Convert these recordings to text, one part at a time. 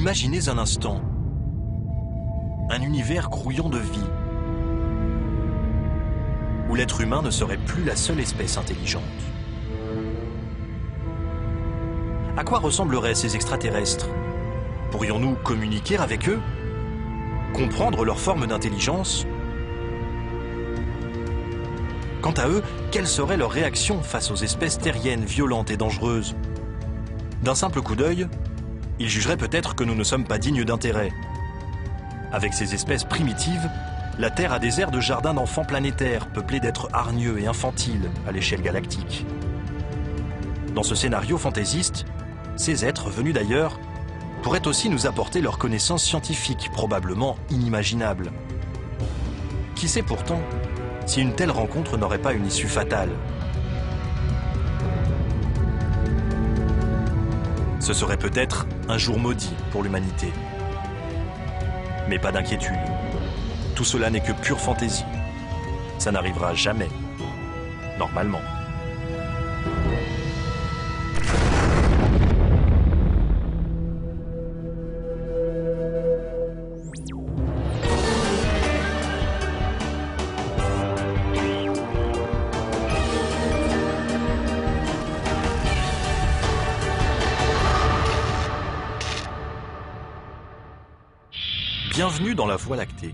Imaginez un instant un univers grouillant de vie, où l'être humain ne serait plus la seule espèce intelligente. À quoi ressembleraient ces extraterrestres? Pourrions-nous communiquer avec eux? Comprendre leur forme d'intelligence? Quant à eux, quelle serait leur réaction face aux espèces terriennes violentes et dangereuses? D'un simple coup d'œil, ils jugeraient peut-être que nous ne sommes pas dignes d'intérêt. Avec ces espèces primitives, la Terre a des airs de jardin d'enfants planétaires, peuplés d'êtres hargneux et infantiles à l'échelle galactique. Dans ce scénario fantaisiste, ces êtres venus d'ailleurs pourraient aussi nous apporter leurs connaissances scientifiques, probablement inimaginables. Qui sait pourtant si une telle rencontre n'aurait pas une issue fatale? Ce serait peut-être un jour maudit pour l'humanité. Mais pas d'inquiétude. Tout cela n'est que pure fantaisie. Ça n'arrivera jamais, normalement. Bienvenue dans la Voie lactée,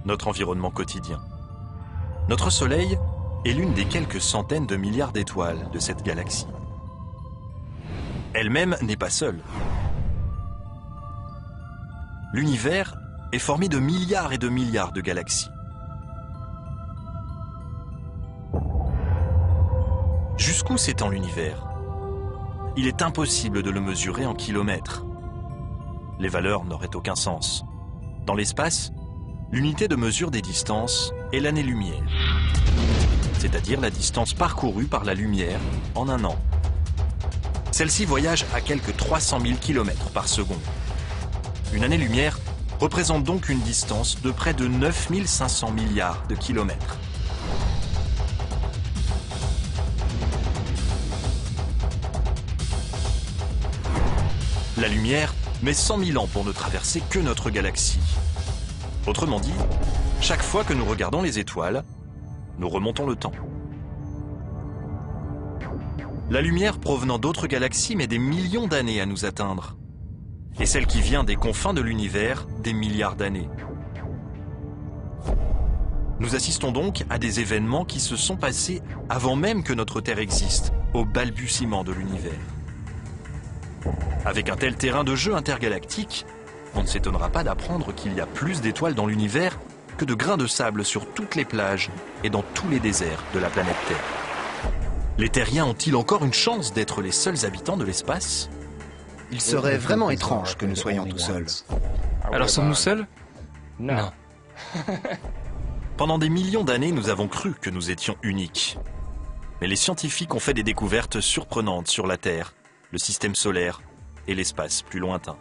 notre environnement quotidien. Notre Soleil est l'une des quelques centaines de milliards d'étoiles de cette galaxie. Elle-même n'est pas seule. L'univers est formé de milliards et de milliards de galaxies. Jusqu'où s'étend l'univers? Il est impossible de le mesurer en kilomètres. Les valeurs n'auraient aucun sens. Dans l'espace, l'unité de mesure des distances est l'année-lumière, c'est-à-dire la distance parcourue par la lumière en un an. Celle-ci voyage à quelques 300 000 km par seconde. Une année-lumière représente donc une distance de près de 9 500 milliards de kilomètres. La lumière met 100 000 ans pour ne traverser que notre galaxie. Autrement dit, chaque fois que nous regardons les étoiles, nous remontons le temps. La lumière provenant d'autres galaxies met des millions d'années à nous atteindre. Et celle qui vient des confins de l'univers, des milliards d'années. Nous assistons donc à des événements qui se sont passés avant même que notre Terre existe, au balbutiement de l'univers. Avec un tel terrain de jeu intergalactique, on ne s'étonnera pas d'apprendre qu'il y a plus d'étoiles dans l'univers que de grains de sable sur toutes les plages et dans tous les déserts de la planète Terre. Les terriens ont-ils encore une chance d'être les seuls habitants de l'espace? Il serait vraiment étrange que nous soyons tout seuls. Alors sommes-nous seuls? Non. Pendant des millions d'années, nous avons cru que nous étions uniques. Mais les scientifiques ont fait des découvertes surprenantes sur la Terre, le système solaire et l'espace plus lointain.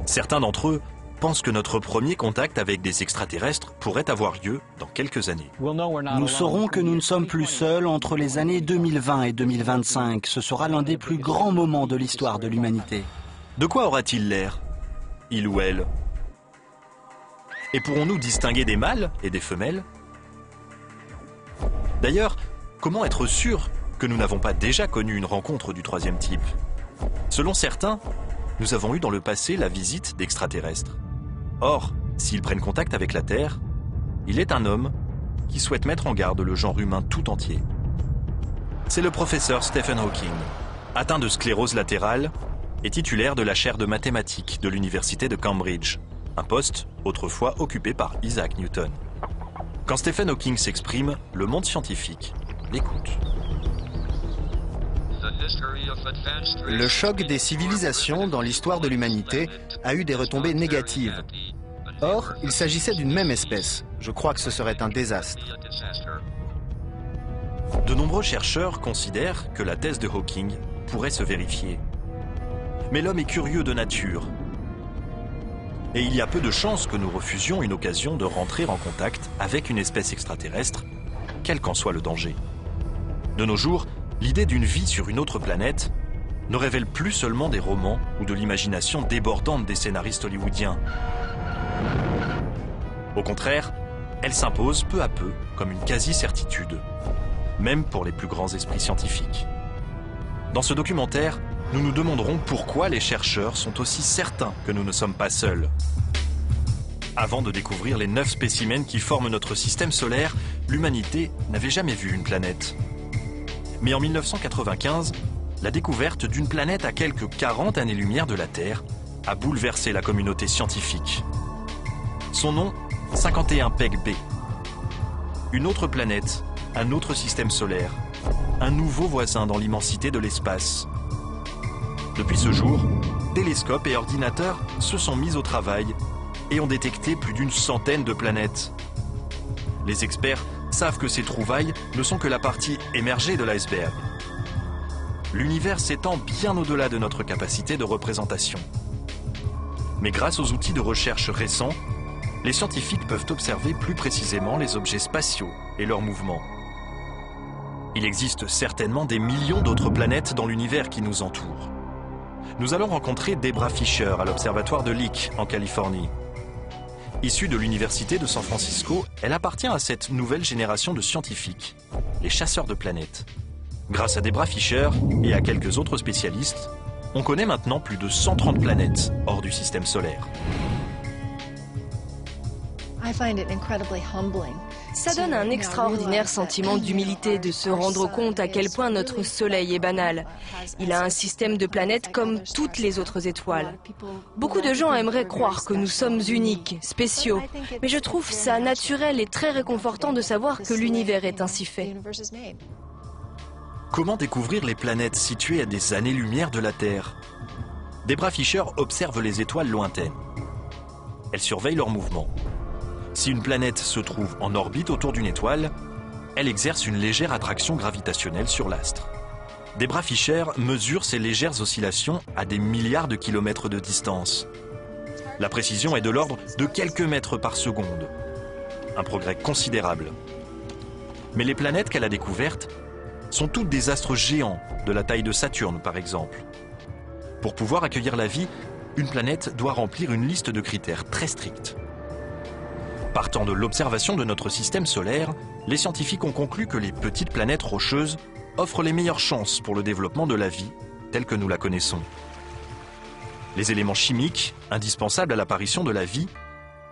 Certains d'entre eux pensent que notre premier contact avec des extraterrestres pourrait avoir lieu dans quelques années. Nous saurons que nous ne sommes plus seuls entre les années 2020 et 2025. Ce sera l'un des plus grands moments de l'histoire de l'humanité. De quoi aura-t-il l'air, il ou elle? Et pourrons-nous distinguer des mâles et des femelles? D'ailleurs, comment être sûr que nous n'avons pas déjà connu une rencontre du troisième type? Selon certains, nous avons eu dans le passé la visite d'extraterrestres. Or, s'ils prennent contact avec la Terre, il est un homme qui souhaite mettre en garde le genre humain tout entier. C'est le professeur Stephen Hawking, atteint de sclérose latérale et titulaire de la chaire de mathématiques de l'université de Cambridge, un poste autrefois occupé par Isaac Newton. Quand Stephen Hawking s'exprime, le monde scientifique l'écoute. Le choc des civilisations dans l'histoire de l'humanité a eu des retombées négatives. Or, il s'agissait d'une même espèce. Je crois que ce serait un désastre. De nombreux chercheurs considèrent que la thèse de Hawking pourrait se vérifier. Mais l'homme est curieux de nature. Et il y a peu de chances que nous refusions une occasion de rentrer en contact avec une espèce extraterrestre, quel qu'en soit le danger. De nos jours, l'idée d'une vie sur une autre planète ne révèle plus seulement des romans ou de l'imagination débordante des scénaristes hollywoodiens. Au contraire, elle s'impose peu à peu comme une quasi-certitude, même pour les plus grands esprits scientifiques. Dans ce documentaire, nous nous demanderons pourquoi les chercheurs sont aussi certains que nous ne sommes pas seuls. Avant de découvrir les 9 spécimens qui forment notre système solaire, l'humanité n'avait jamais vu une planète. Mais en 1995, la découverte d'une planète à quelques 40 années-lumière de la Terre a bouleversé la communauté scientifique. Son nom, 51 Peg B. Une autre planète, un autre système solaire, un nouveau voisin dans l'immensité de l'espace. Depuis ce jour, télescopes et ordinateurs se sont mis au travail et ont détecté plus d'une centaine de planètes. Les experts savent que ces trouvailles ne sont que la partie émergée de l'iceberg. L'univers s'étend bien au-delà de notre capacité de représentation. Mais grâce aux outils de recherche récents, les scientifiques peuvent observer plus précisément les objets spatiaux et leurs mouvements. Il existe certainement des millions d'autres planètes dans l'univers qui nous entoure. Nous allons rencontrer Debra Fischer à l'observatoire de Lick, en Californie. Issue de l'université de San Francisco, elle appartient à cette nouvelle génération de scientifiques, les chasseurs de planètes. Grâce à Debra Fischer et à quelques autres spécialistes, on connaît maintenant plus de 130 planètes hors du système solaire. Ça donne un extraordinaire sentiment d'humilité de se rendre compte à quel point notre Soleil est banal. Il a un système de planètes comme toutes les autres étoiles. Beaucoup de gens aimeraient croire que nous sommes uniques, spéciaux, mais je trouve ça naturel et très réconfortant de savoir que l'univers est ainsi fait. Comment découvrir les planètes situées à des années-lumière de la Terre? Debra Fischer observe les étoiles lointaines. Elle surveille leurs mouvements. Si une planète se trouve en orbite autour d'une étoile, elle exerce une légère attraction gravitationnelle sur l'astre. Debra Fischer mesure ces légères oscillations à des milliards de kilomètres de distance. La précision est de l'ordre de quelques mètres par seconde. Un progrès considérable. Mais les planètes qu'elle a découvertes sont toutes des astres géants, de la taille de Saturne par exemple. Pour pouvoir accueillir la vie, une planète doit remplir une liste de critères très stricts. Partant de l'observation de notre système solaire, les scientifiques ont conclu que les petites planètes rocheuses offrent les meilleures chances pour le développement de la vie, telle que nous la connaissons. Les éléments chimiques, indispensables à l'apparition de la vie,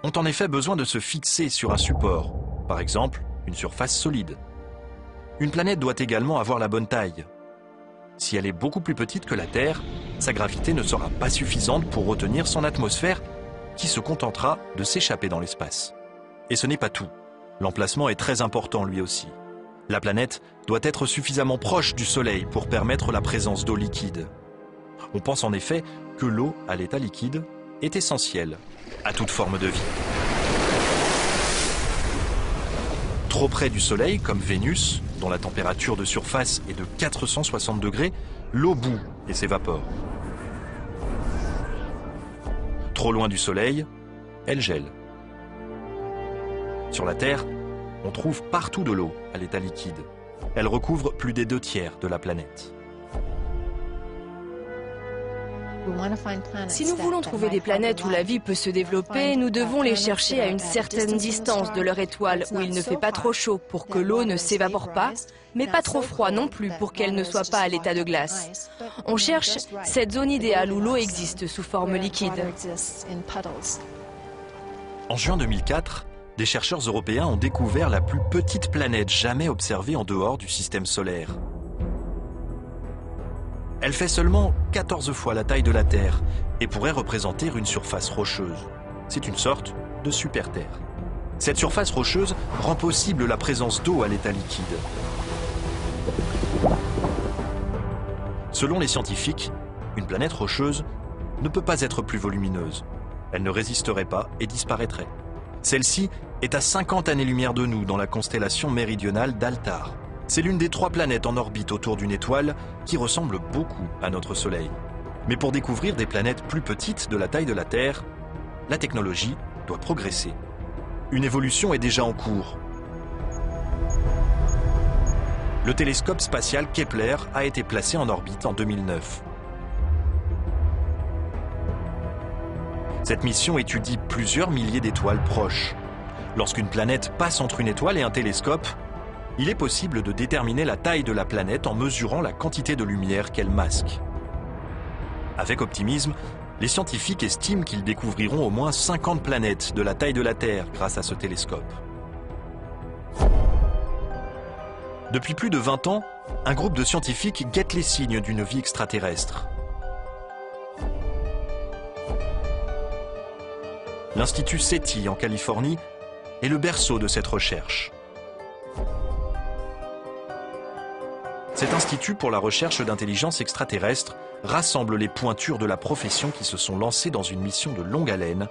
ont en effet besoin de se fixer sur un support, par exemple une surface solide. Une planète doit également avoir la bonne taille. Si elle est beaucoup plus petite que la Terre, sa gravité ne sera pas suffisante pour retenir son atmosphère qui se contentera de s'échapper dans l'espace. Et ce n'est pas tout. L'emplacement est très important lui aussi. La planète doit être suffisamment proche du Soleil pour permettre la présence d'eau liquide. On pense en effet que l'eau à l'état liquide est essentielle à toute forme de vie. Trop près du Soleil, comme Vénus, dont la température de surface est de 460 degrés, l'eau bout et s'évapore. Trop loin du Soleil, elle gèle. Sur la Terre, on trouve partout de l'eau à l'état liquide. Elle recouvre plus des 2/3 de la planète. Si nous voulons trouver des planètes où la vie peut se développer, nous devons les chercher à une certaine distance de leur étoile, où il ne fait pas trop chaud pour que l'eau ne s'évapore pas, mais pas trop froid non plus pour qu'elle ne soit pas à l'état de glace. On cherche cette zone idéale où l'eau existe sous forme liquide. En juin 2004, des chercheurs européens ont découvert la plus petite planète jamais observée en dehors du système solaire. Elle fait seulement 14 fois la taille de la Terre et pourrait représenter une surface rocheuse. C'est une sorte de super-Terre. Cette surface rocheuse rend possible la présence d'eau à l'état liquide. Selon les scientifiques, une planète rocheuse ne peut pas être plus volumineuse. Elle ne résisterait pas et disparaîtrait. Celle-ci est à 50 années-lumière de nous dans la constellation méridionale d'Altar. C'est l'une des 3 planètes en orbite autour d'une étoile qui ressemble beaucoup à notre Soleil. Mais pour découvrir des planètes plus petites de la taille de la Terre, la technologie doit progresser. Une évolution est déjà en cours. Le télescope spatial Kepler a été placé en orbite en 2009. Cette mission étudie plusieurs milliers d'étoiles proches. Lorsqu'une planète passe entre une étoile et un télescope, il est possible de déterminer la taille de la planète en mesurant la quantité de lumière qu'elle masque. Avec optimisme, les scientifiques estiment qu'ils découvriront au moins 50 planètes de la taille de la Terre grâce à ce télescope. Depuis plus de 20 ans, un groupe de scientifiques guette les signes d'une vie extraterrestre. L'Institut SETI en Californie est le berceau de cette recherche. Cet institut pour la recherche d'intelligence extraterrestre rassemble les pointures de la profession qui se sont lancées dans une mission de longue haleine,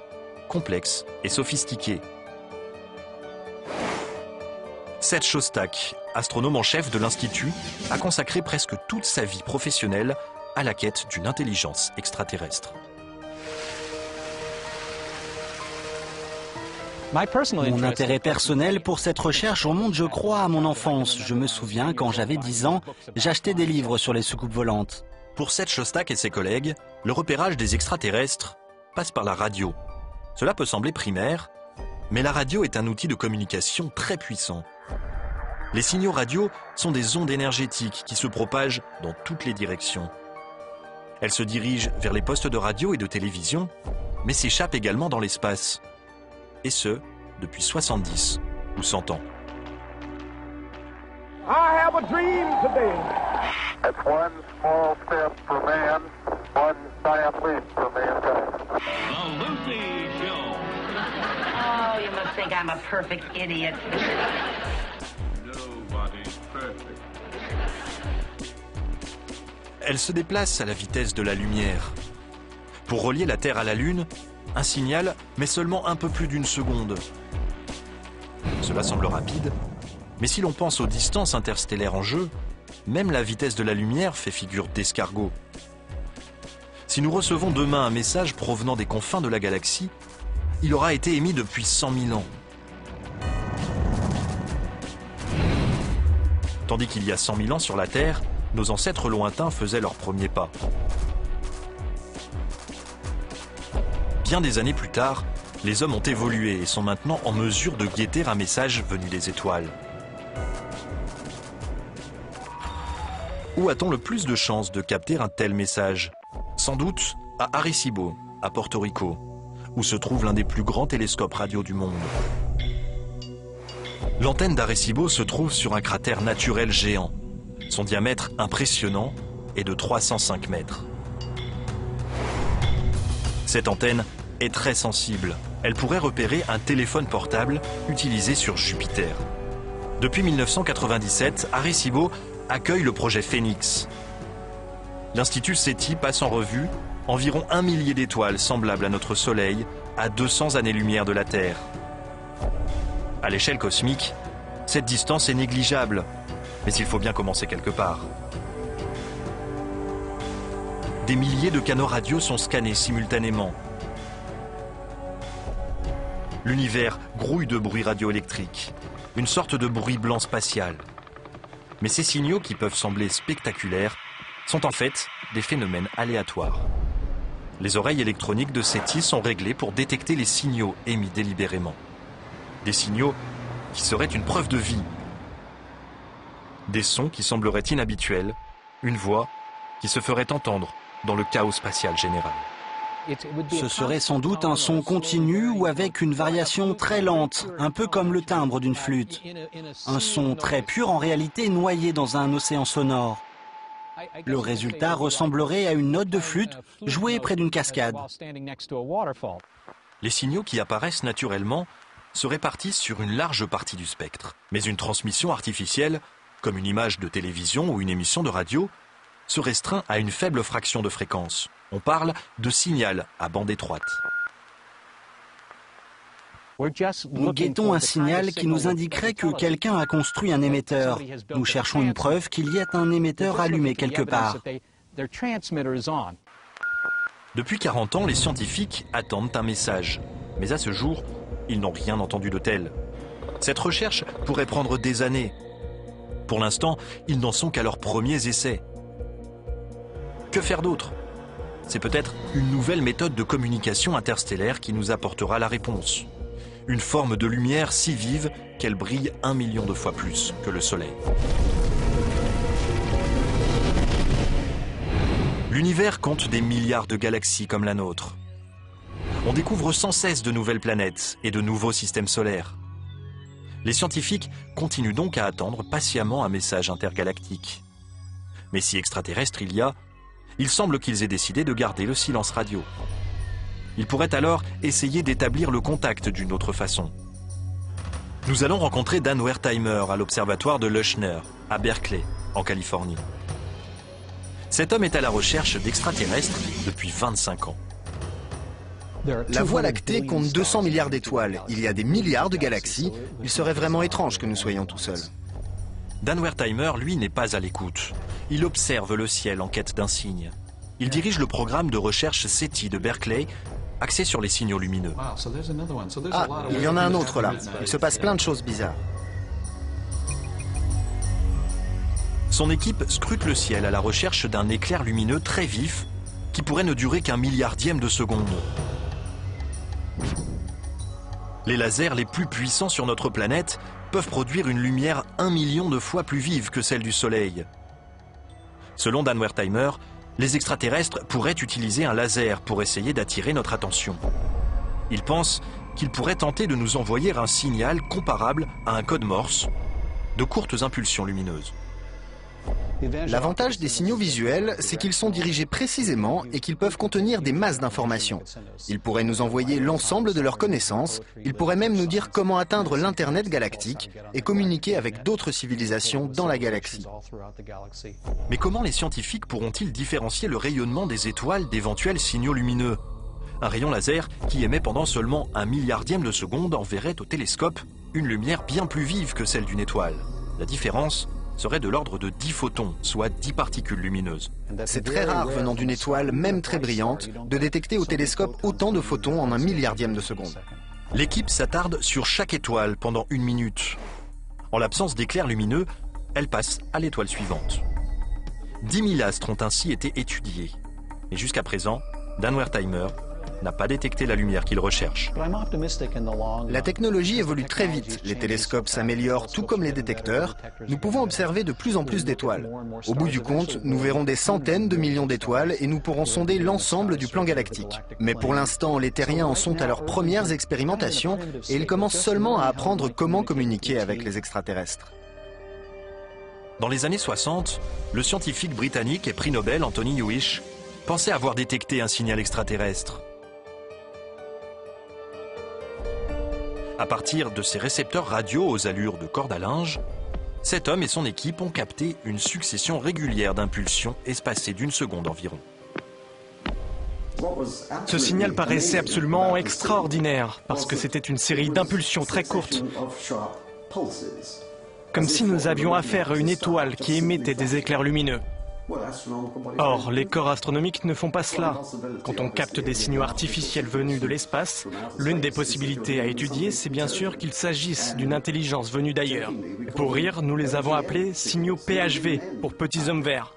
complexe et sophistiquée. Seth Shostak, astronome en chef de l'Institut, a consacré presque toute sa vie professionnelle à la quête d'une intelligence extraterrestre. Mon intérêt personnel pour cette recherche remonte, je crois, à mon enfance. Je me souviens, quand j'avais 10 ans, j'achetais des livres sur les soucoupes volantes. Pour Seth Shostak et ses collègues, le repérage des extraterrestres passe par la radio. Cela peut sembler primaire, mais la radio est un outil de communication très puissant. Les signaux radio sont des ondes énergétiques qui se propagent dans toutes les directions. Elles se dirigent vers les postes de radio et de télévision, mais s'échappent également dans l'espace. Et ce, depuis 70 ou 100 ans. I have a dream today. That's one small step for man, one giant leap for mankind. The Lucy Show. Oh, you must think I'm a perfect idiot. Nobody's perfect. Elle se déplace à la vitesse de la lumière. Pour relier la Terre à la Lune, un signal met seulement un peu plus d'une seconde. Cela semble rapide, mais si l'on pense aux distances interstellaires en jeu, même la vitesse de la lumière fait figure d'escargot. Si nous recevons demain un message provenant des confins de la galaxie, il aura été émis depuis 100 000 ans. Tandis qu'il y a 100 000 ans sur la Terre, nos ancêtres lointains faisaient leurs premiers pas. Bien des années plus tard, les hommes ont évolué et sont maintenant en mesure de guetter un message venu des étoiles. Où a-t-on le plus de chances de capter un tel message? Sans doute à Arecibo, à Porto Rico, où se trouve l'un des plus grands télescopes radio du monde. L'antenne d'Arecibo se trouve sur un cratère naturel géant. Son diamètre impressionnant est de 305 mètres. Cette antenne est très sensible. Elle pourrait repérer un téléphone portable utilisé sur Jupiter. Depuis 1997, Arecibo accueille le projet Phoenix. L'Institut SETI passe en revue environ 1 millier d'étoiles semblables à notre Soleil à 200 années-lumière de la Terre. À l'échelle cosmique, cette distance est négligeable, mais il faut bien commencer quelque part. Des milliers de canaux radio sont scannés simultanément. L'univers grouille de bruit radioélectrique, une sorte de bruit blanc spatial. Mais ces signaux, qui peuvent sembler spectaculaires, sont en fait des phénomènes aléatoires. Les oreilles électroniques de SETI sont réglées pour détecter les signaux émis délibérément. Des signaux qui seraient une preuve de vie. Des sons qui sembleraient inhabituels, une voix qui se ferait entendre dans le chaos spatial général. Ce serait sans doute un son continu ou avec une variation très lente, un peu comme le timbre d'une flûte. Un son très pur en réalité noyé dans un océan sonore. Le résultat ressemblerait à une note de flûte jouée près d'une cascade. Les signaux qui apparaissent naturellement se répartissent sur une large partie du spectre. Mais une transmission artificielle, comme une image de télévision ou une émission de radio, se restreint à une faible fraction de fréquence. On parle de signal à bande étroite. Nous guettons un signal qui nous indiquerait que quelqu'un a construit un émetteur. Nous cherchons une preuve qu'il y ait un émetteur allumé quelque part. Depuis 40 ans, les scientifiques attendent un message. Mais à ce jour, ils n'ont rien entendu de tel. Cette recherche pourrait prendre des années. Pour l'instant, ils n'en sont qu'à leurs premiers essais. Que faire d'autre ? c'est peut-être une nouvelle méthode de communication interstellaire qui nous apportera la réponse. Une forme de lumière si vive qu'elle brille 1 million de fois plus que le Soleil. L'univers compte des milliards de galaxies comme la nôtre. On découvre sans cesse de nouvelles planètes et de nouveaux systèmes solaires. Les scientifiques continuent donc à attendre patiemment un message intergalactique. Mais si extraterrestre il y a, il semble qu'ils aient décidé de garder le silence radio. Ils pourraient alors essayer d'établir le contact d'une autre façon. Nous allons rencontrer Dan Wertheimer à l'observatoire de Leuschner, à Berkeley, en Californie. Cet homme est à la recherche d'extraterrestres depuis 25 ans. La Voie lactée compte 200 milliards d'étoiles. Il y a des milliards de galaxies. Il serait vraiment étrange que nous soyons tout seuls. Dan Wertheimer, lui, n'est pas à l'écoute. Il observe le ciel en quête d'un signe. Il dirige le programme de recherche SETI de Berkeley, axé sur les signaux lumineux. Ah, il y en a un autre là. Il se passe plein de choses bizarres. Son équipe scrute le ciel à la recherche d'un éclair lumineux très vif qui pourrait ne durer qu'un milliardième de seconde. Les lasers les plus puissants sur notre planète peuvent produire une lumière 1 million de fois plus vive que celle du Soleil. Selon Dan Wertheimer, les extraterrestres pourraient utiliser un laser pour essayer d'attirer notre attention. Il pense qu'ils pourraient tenter de nous envoyer un signal comparable à un code Morse, de courtes impulsions lumineuses. L'avantage des signaux visuels, c'est qu'ils sont dirigés précisément et qu'ils peuvent contenir des masses d'informations. Ils pourraient nous envoyer l'ensemble de leurs connaissances, ils pourraient même nous dire comment atteindre l'Internet galactique et communiquer avec d'autres civilisations dans la galaxie. Mais comment les scientifiques pourront-ils différencier le rayonnement des étoiles d'éventuels signaux lumineux? Un rayon laser qui émet pendant seulement 1 milliardième de seconde enverrait au télescope une lumière bien plus vive que celle d'une étoile. La différence serait de l'ordre de 10 photons, soit 10 particules lumineuses. C'est très rare venant d'une étoile, même très brillante, de détecter au télescope autant de photons en 1 milliardième de seconde. L'équipe s'attarde sur chaque étoile pendant 1 minute. En l'absence d'éclairs lumineux, elle passe à l'étoile suivante. 10 000 astres ont ainsi été étudiés. Et jusqu'à présent, Dan Wertheimer n'a pas détecté la lumière qu'il recherche. La technologie évolue très vite. Les télescopes s'améliorent tout comme les détecteurs. Nous pouvons observer de plus en plus d'étoiles. Au bout du compte, nous verrons des centaines de millions d'étoiles et nous pourrons sonder l'ensemble du plan galactique. Mais pour l'instant, les terriens en sont à leurs premières expérimentations et ils commencent seulement à apprendre comment communiquer avec les extraterrestres. Dans les années 60, le scientifique britannique et prix Nobel Anthony Hewish pensait avoir détecté un signal extraterrestre. À partir de ces récepteurs radio aux allures de corde à linge, cet homme et son équipe ont capté une succession régulière d'impulsions espacées d'1 seconde environ. Ce signal paraissait absolument extraordinaire, parce que c'était une série d'impulsions très courtes. Comme si nous avions affaire à une étoile qui émettait des éclairs lumineux. Or, les corps astronomiques ne font pas cela. Quand on capte des signaux artificiels venus de l'espace, l'une des possibilités à étudier, c'est bien sûr qu'il s'agisse d'une intelligence venue d'ailleurs. Pour rire, nous les avons appelés signaux PHV, pour petits hommes verts.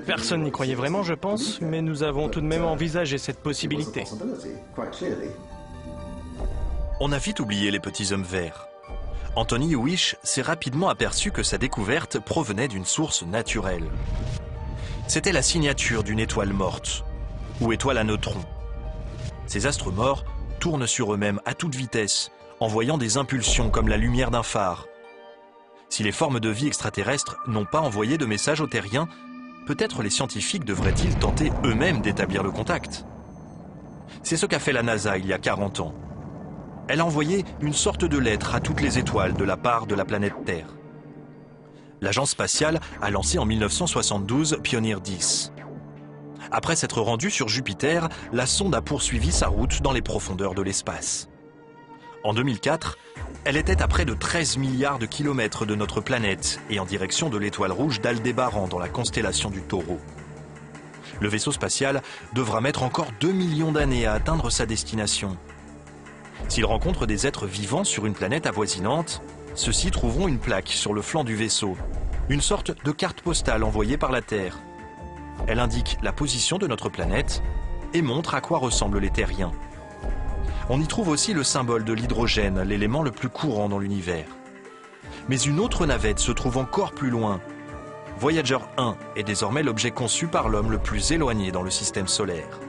Personne n'y croyait vraiment, je pense, mais nous avons tout de même envisagé cette possibilité. On a vite oublié les petits hommes verts. Anthony Hewish s'est rapidement aperçu que sa découverte provenait d'une source naturelle. C'était la signature d'une étoile morte, ou étoile à neutrons. Ces astres morts tournent sur eux-mêmes à toute vitesse, envoyant des impulsions comme la lumière d'un phare. Si les formes de vie extraterrestres n'ont pas envoyé de message aux terriens, peut-être les scientifiques devraient-ils tenter eux-mêmes d'établir le contact. C'est ce qu'a fait la NASA il y a 40 ans. Elle a envoyé une sorte de lettre à toutes les étoiles de la part de la planète Terre. L'agence spatiale a lancé en 1972 Pioneer 10. Après s'être rendue sur Jupiter, la sonde a poursuivi sa route dans les profondeurs de l'espace. En 2004, elle était à près de 13 milliards de kilomètres de notre planète et en direction de l'étoile rouge d'Aldébaran dans la constellation du Taureau. Le vaisseau spatial devra mettre encore 2 millions d'années à atteindre sa destination. S'il rencontre des êtres vivants sur une planète avoisinante, ceux-ci trouveront une plaque sur le flanc du vaisseau, une sorte de carte postale envoyée par la Terre. Elle indique la position de notre planète et montre à quoi ressemblent les terriens. On y trouve aussi le symbole de l'hydrogène, l'élément le plus courant dans l'univers. Mais une autre navette se trouve encore plus loin. Voyager 1 est désormais l'objet conçu par l'homme le plus éloigné dans le système solaire.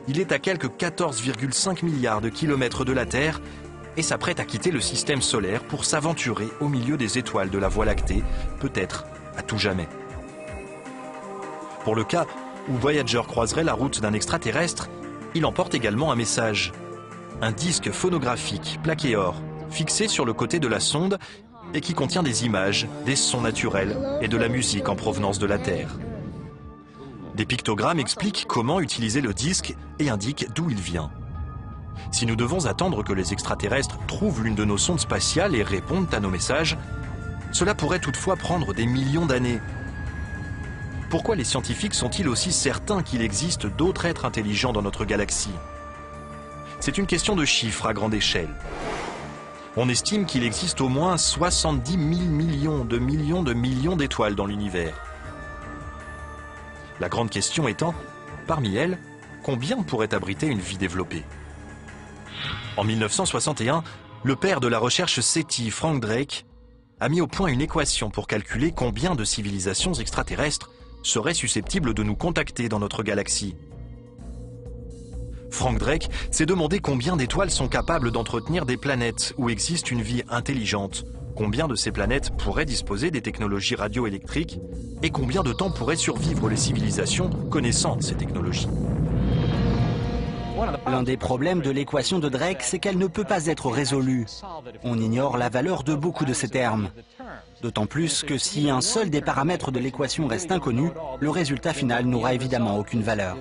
Il est à quelques 14,5 milliards de kilomètres de la Terre et s'apprête à quitter le système solaire pour s'aventurer au milieu des étoiles de la Voie lactée, peut-être à tout jamais. Pour le cas où Voyager croiserait la route d'un extraterrestre, il emporte également un message. Un disque phonographique plaqué or, fixé sur le côté de la sonde et qui contient des images, des sons naturels et de la musique en provenance de la Terre. Des pictogrammes expliquent comment utiliser le disque et indiquent d'où il vient. Si nous devons attendre que les extraterrestres trouvent l'une de nos sondes spatiales et répondent à nos messages, cela pourrait toutefois prendre des millions d'années. Pourquoi les scientifiques sont-ils aussi certains qu'il existe d'autres êtres intelligents dans notre galaxie? C'est une question de chiffres à grande échelle. On estime qu'il existe au moins 70 000 millions d'étoiles dans l'univers. La grande question étant, parmi elles, combien pourrait abriter une vie développée? En 1961, le père de la recherche SETI, Frank Drake, a mis au point une équation pour calculer combien de civilisations extraterrestres seraient susceptibles de nous contacter dans notre galaxie. Frank Drake s'est demandé combien d'étoiles sont capables d'entretenir des planètes où existe une vie intelligente, combien de ces planètes pourraient disposer des technologies radioélectriques et combien de temps pourraient survivre les civilisations connaissant ces technologies. L'un des problèmes de l'équation de Drake, c'est qu'elle ne peut pas être résolue. On ignore la valeur de beaucoup de ces termes. D'autant plus que si un seul des paramètres de l'équation reste inconnu, le résultat final n'aura évidemment aucune valeur.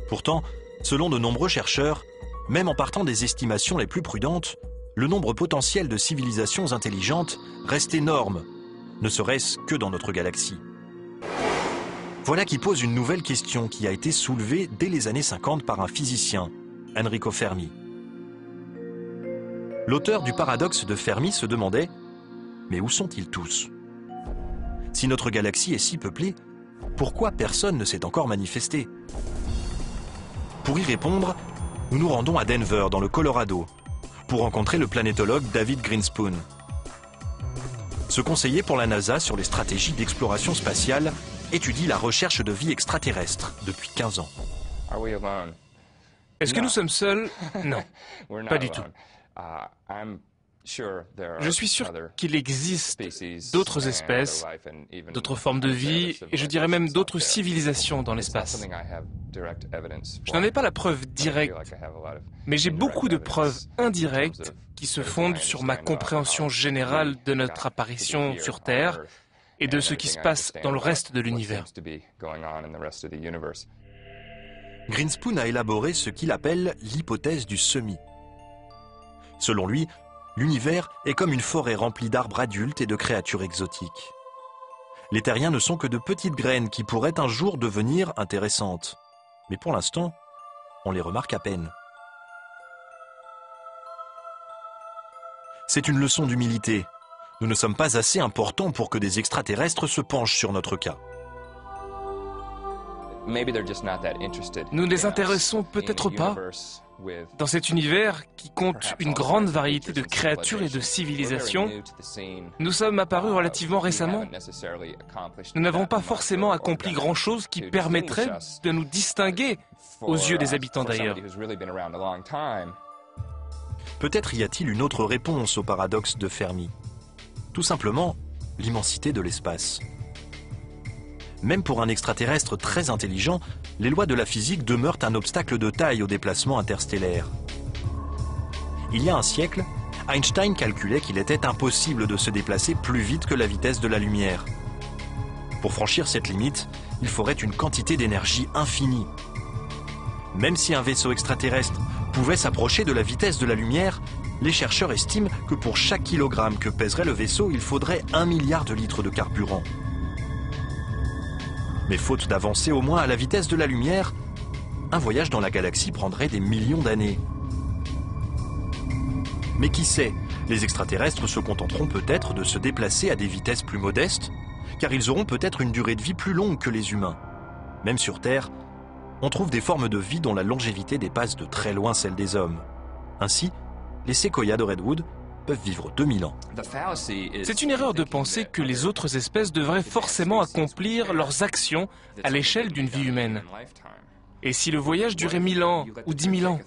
Pourtant, selon de nombreux chercheurs, même en partant des estimations les plus prudentes, le nombre potentiel de civilisations intelligentes reste énorme, ne serait-ce que dans notre galaxie. Voilà qui pose une nouvelle question qui a été soulevée dès les années 50 par un physicien, Enrico Fermi. L'auteur du paradoxe de Fermi se demandait « Mais où sont-ils tous ? Si notre galaxie est si peuplée, pourquoi personne ne s'est encore manifesté ?» Pour y répondre, nous nous rendons à Denver, dans le Colorado, pour rencontrer le planétologue David Grinspoon. Ce conseiller pour la NASA sur les stratégies d'exploration spatiale étudie la recherche de vie extraterrestre depuis 15 ans. Est-ce que nous sommes seuls? Non, pas du tout. Je suis sûr qu'il existe d'autres espèces, d'autres formes de vie, et je dirais même d'autres civilisations dans l'espace. Je n'en ai pas la preuve directe, mais j'ai beaucoup de preuves indirectes qui se fondent sur ma compréhension générale de notre apparition sur Terre et de ce qui se passe dans le reste de l'univers. Grinspoon a élaboré ce qu'il appelle l'hypothèse du semis. Selon lui, l'univers est comme une forêt remplie d'arbres adultes et de créatures exotiques. Les terriens ne sont que de petites graines qui pourraient un jour devenir intéressantes. Mais pour l'instant, on les remarque à peine. C'est une leçon d'humilité. Nous ne sommes pas assez importants pour que des extraterrestres se penchent sur notre cas. Nous ne les intéressons peut-être pas dans cet univers qui compte une grande variété de créatures et de civilisations. Nous sommes apparus relativement récemment. Nous n'avons pas forcément accompli grand-chose qui permettrait de nous distinguer aux yeux des habitants d'ailleurs. Peut-être y a-t-il une autre réponse au paradoxe de Fermi. Tout simplement, l'immensité de l'espace. Même pour un extraterrestre très intelligent, les lois de la physique demeurent un obstacle de taille au déplacement interstellaire. Il y a un siècle, Einstein calculait qu'il était impossible de se déplacer plus vite que la vitesse de la lumière. Pour franchir cette limite, il faudrait une quantité d'énergie infinie. Même si un vaisseau extraterrestre pouvait s'approcher de la vitesse de la lumière, les chercheurs estiment que pour chaque kilogramme que pèserait le vaisseau, il faudrait 1 milliard de litres de carburant. Mais faute d'avancer au moins à la vitesse de la lumière, un voyage dans la galaxie prendrait des millions d'années. Mais qui sait, les extraterrestres se contenteront peut-être de se déplacer à des vitesses plus modestes, car ils auront peut-être une durée de vie plus longue que les humains. Même sur Terre, on trouve des formes de vie dont la longévité dépasse de très loin celle des hommes. Ainsi, les séquoias de Redwood peuvent vivre 2000 ans. C'est une erreur de penser que les autres espèces devraient forcément accomplir leurs actions à l'échelle d'une vie humaine. Et si le voyage durait 1000 ans ou 10 000 ans?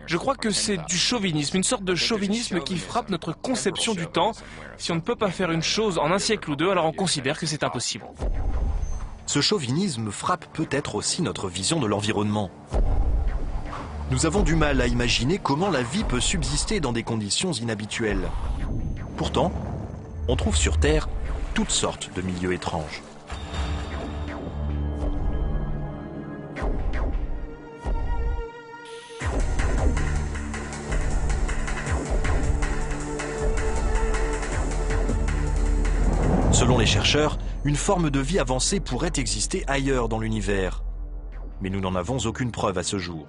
Je crois que c'est du chauvinisme, une sorte de chauvinisme qui frappe notre conception du temps. Si on ne peut pas faire une chose en un siècle ou deux, alors on considère que c'est impossible. Ce chauvinisme frappe peut-être aussi notre vision de l'environnement. Nous avons du mal à imaginer comment la vie peut subsister dans des conditions inhabituelles. Pourtant, on trouve sur Terre toutes sortes de milieux étranges. Selon les chercheurs, une forme de vie avancée pourrait exister ailleurs dans l'univers. Mais nous n'en avons aucune preuve à ce jour.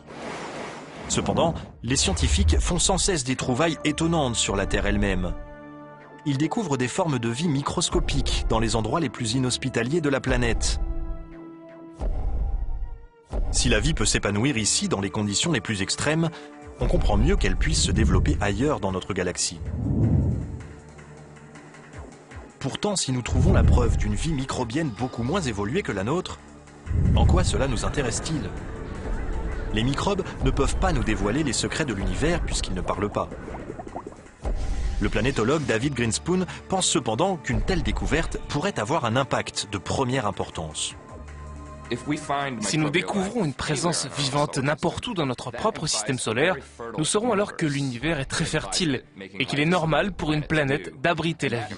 Cependant, les scientifiques font sans cesse des trouvailles étonnantes sur la Terre elle-même. Ils découvrent des formes de vie microscopiques dans les endroits les plus inhospitaliers de la planète. Si la vie peut s'épanouir ici dans les conditions les plus extrêmes, on comprend mieux qu'elle puisse se développer ailleurs dans notre galaxie. Pourtant, si nous trouvons la preuve d'une vie microbienne beaucoup moins évoluée que la nôtre, en quoi cela nous intéresse-t-il ? Les microbes ne peuvent pas nous dévoiler les secrets de l'univers puisqu'ils ne parlent pas. Le planétologue David Grinspoon pense cependant qu'une telle découverte pourrait avoir un impact de première importance. Si nous découvrons une présence vivante n'importe où dans notre propre système solaire, nous saurons alors que l'univers est très fertile et qu'il est normal pour une planète d'abriter la vie.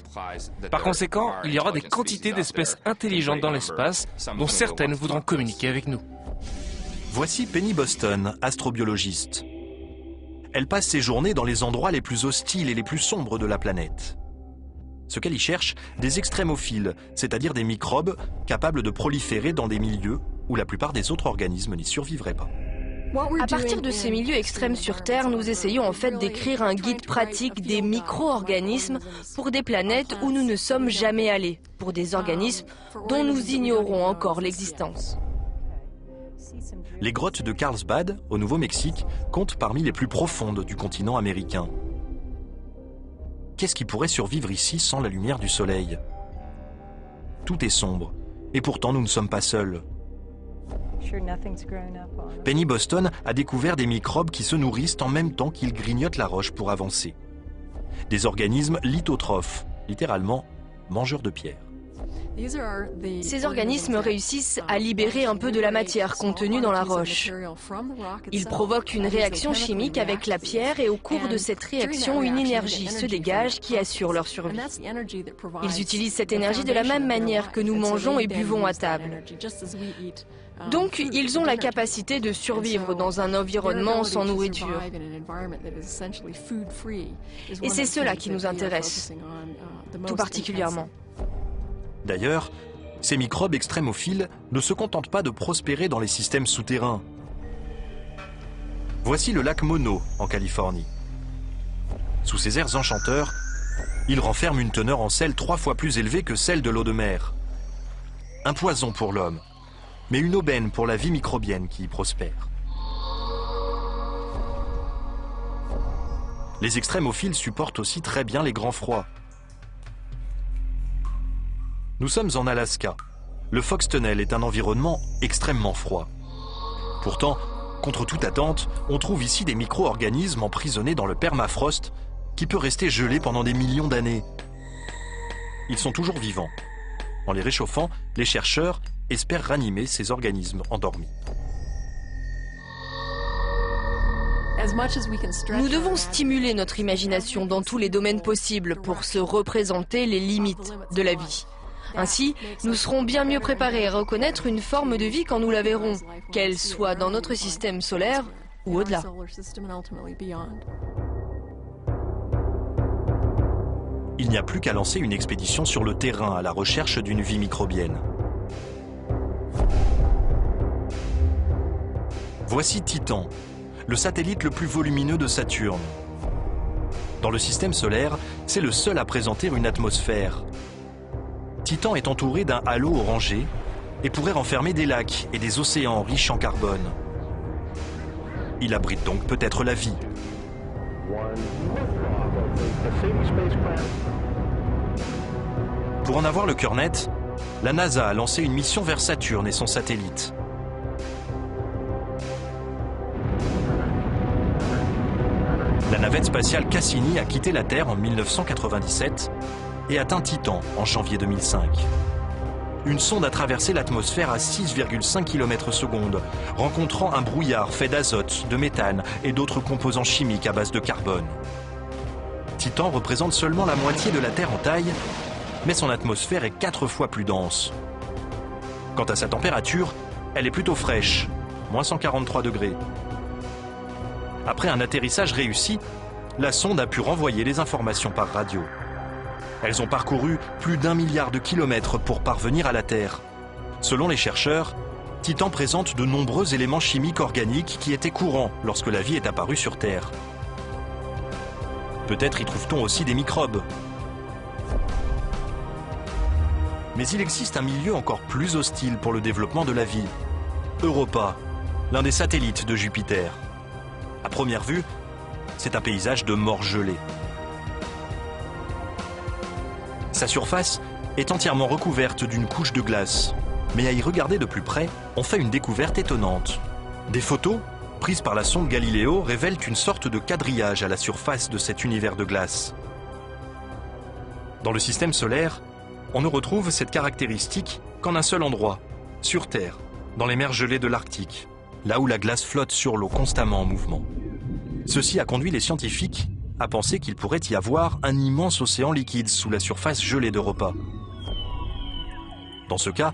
Par conséquent, il y aura des quantités d'espèces intelligentes dans l'espace dont certaines voudront communiquer avec nous. Voici Penny Boston, astrobiologiste. Elle passe ses journées dans les endroits les plus hostiles et les plus sombres de la planète. Ce qu'elle y cherche, des extrémophiles, c'est-à-dire des microbes capables de proliférer dans des milieux où la plupart des autres organismes n'y survivraient pas. À partir de ces milieux extrêmes sur Terre, nous essayons en fait d'écrire un guide pratique des micro-organismes pour des planètes où nous ne sommes jamais allés, pour des organismes dont nous ignorons encore l'existence. Les grottes de Carlsbad, au Nouveau-Mexique, comptent parmi les plus profondes du continent américain. Qu'est-ce qui pourrait survivre ici sans la lumière du soleil? Tout est sombre, et pourtant nous ne sommes pas seuls. Penny Boston a découvert des microbes qui se nourrissent en même temps qu'ils grignotent la roche pour avancer. Des organismes lithotrophes, littéralement mangeurs de pierre. Ces organismes réussissent à libérer un peu de la matière contenue dans la roche. Ils provoquent une réaction chimique avec la pierre et au cours de cette réaction, une énergie se dégage qui assure leur survie. Ils utilisent cette énergie de la même manière que nous mangeons et buvons à table. Donc, ils ont la capacité de survivre dans un environnement sans nourriture. Et c'est cela qui nous intéresse, tout particulièrement. D'ailleurs, ces microbes extrémophiles ne se contentent pas de prospérer dans les systèmes souterrains. Voici le lac Mono, en Californie. Sous ses airs enchanteurs, il renferme une teneur en sel 3 fois plus élevée que celle de l'eau de mer. Un poison pour l'homme, mais une aubaine pour la vie microbienne qui y prospère. Les extrémophiles supportent aussi très bien les grands froids. Nous sommes en Alaska. Le Fox Tunnel est un environnement extrêmement froid. Pourtant, contre toute attente, on trouve ici des micro-organismes emprisonnés dans le permafrost qui peut rester gelé pendant des millions d'années. Ils sont toujours vivants. En les réchauffant, les chercheurs espèrent ranimer ces organismes endormis. Nous devons stimuler notre imagination dans tous les domaines possibles pour se représenter les limites de la vie. Ainsi, nous serons bien mieux préparés à reconnaître une forme de vie quand nous la verrons, qu'elle soit dans notre système solaire ou au-delà. Il n'y a plus qu'à lancer une expédition sur le terrain à la recherche d'une vie microbienne. Voici Titan, le satellite le plus volumineux de Saturne. Dans le système solaire, c'est le seul à présenter une atmosphère. Titan est entouré d'un halo orangé et pourrait renfermer des lacs et des océans riches en carbone. Il abrite donc peut-être la vie. Pour en avoir le cœur net, la NASA a lancé une mission vers Saturne et son satellite. La navette spatiale Cassini a quitté la Terre en 1997 et atteint Titan en janvier 2005. Une sonde a traversé l'atmosphère à 6,5 km/s, rencontrant un brouillard fait d'azote, de méthane et d'autres composants chimiques à base de carbone. Titan représente seulement la moitié de la Terre en taille, mais son atmosphère est 4 fois plus dense. Quant à sa température, elle est plutôt fraîche, moins 143 degrés. Après un atterrissage réussi, la sonde a pu renvoyer les informations par radio. Elles ont parcouru plus d'1 milliard de kilomètres pour parvenir à la Terre. Selon les chercheurs, Titan présente de nombreux éléments chimiques organiques qui étaient courants lorsque la vie est apparue sur Terre. Peut-être y trouve-t-on aussi des microbes. Mais il existe un milieu encore plus hostile pour le développement de la vie. Europa, l'un des satellites de Jupiter. À première vue, c'est un paysage de mort gelée. Sa surface est entièrement recouverte d'une couche de glace. Mais à y regarder de plus près, on fait une découverte étonnante. Des photos, prises par la sonde Galileo, révèlent une sorte de quadrillage à la surface de cet univers de glace. Dans le système solaire, on ne retrouve cette caractéristique qu'en un seul endroit, sur Terre, dans les mers gelées de l'Arctique, là où la glace flotte sur l'eau constamment en mouvement. Ceci a conduit les scientifiques à penser qu'il pourrait y avoir un immense océan liquide sous la surface gelée d'Europa. Dans ce cas,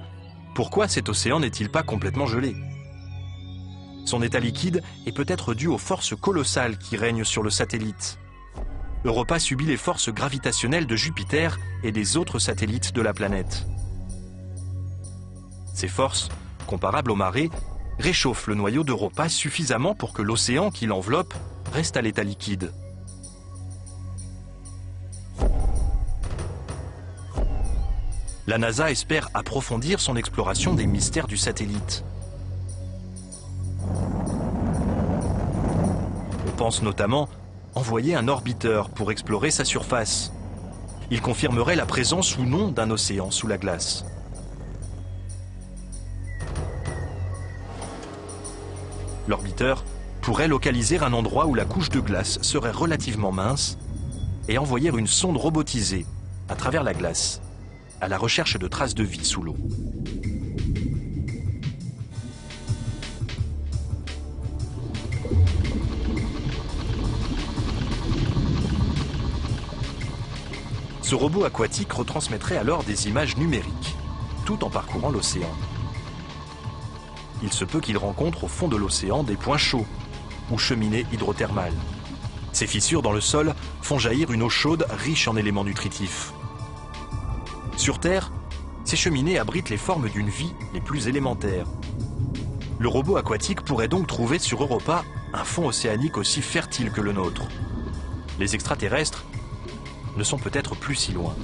pourquoi cet océan n'est-il pas complètement gelé? Son état liquide est peut-être dû aux forces colossales qui règnent sur le satellite. Europa subit les forces gravitationnelles de Jupiter et des autres satellites de la planète. Ces forces, comparables aux marées, réchauffent le noyau d'Europa suffisamment pour que l'océan qui l'enveloppe reste à l'état liquide. La NASA espère approfondir son exploration des mystères du satellite. On pense notamment envoyer un orbiteur pour explorer sa surface. Il confirmerait la présence ou non d'un océan sous la glace. L'orbiteur pourrait localiser un endroit où la couche de glace serait relativement mince et envoyer une sonde robotisée à travers la glace à la recherche de traces de vie sous l'eau. Ce robot aquatique retransmettrait alors des images numériques, tout en parcourant l'océan. Il se peut qu'il rencontre au fond de l'océan des points chauds ou cheminées hydrothermales. Ces fissures dans le sol font jaillir une eau chaude riche en éléments nutritifs. Sur Terre, ces cheminées abritent les formes d'une vie les plus élémentaires. Le robot aquatique pourrait donc trouver sur Europa un fond océanique aussi fertile que le nôtre. Les extraterrestres ne sont peut-être plus si loin.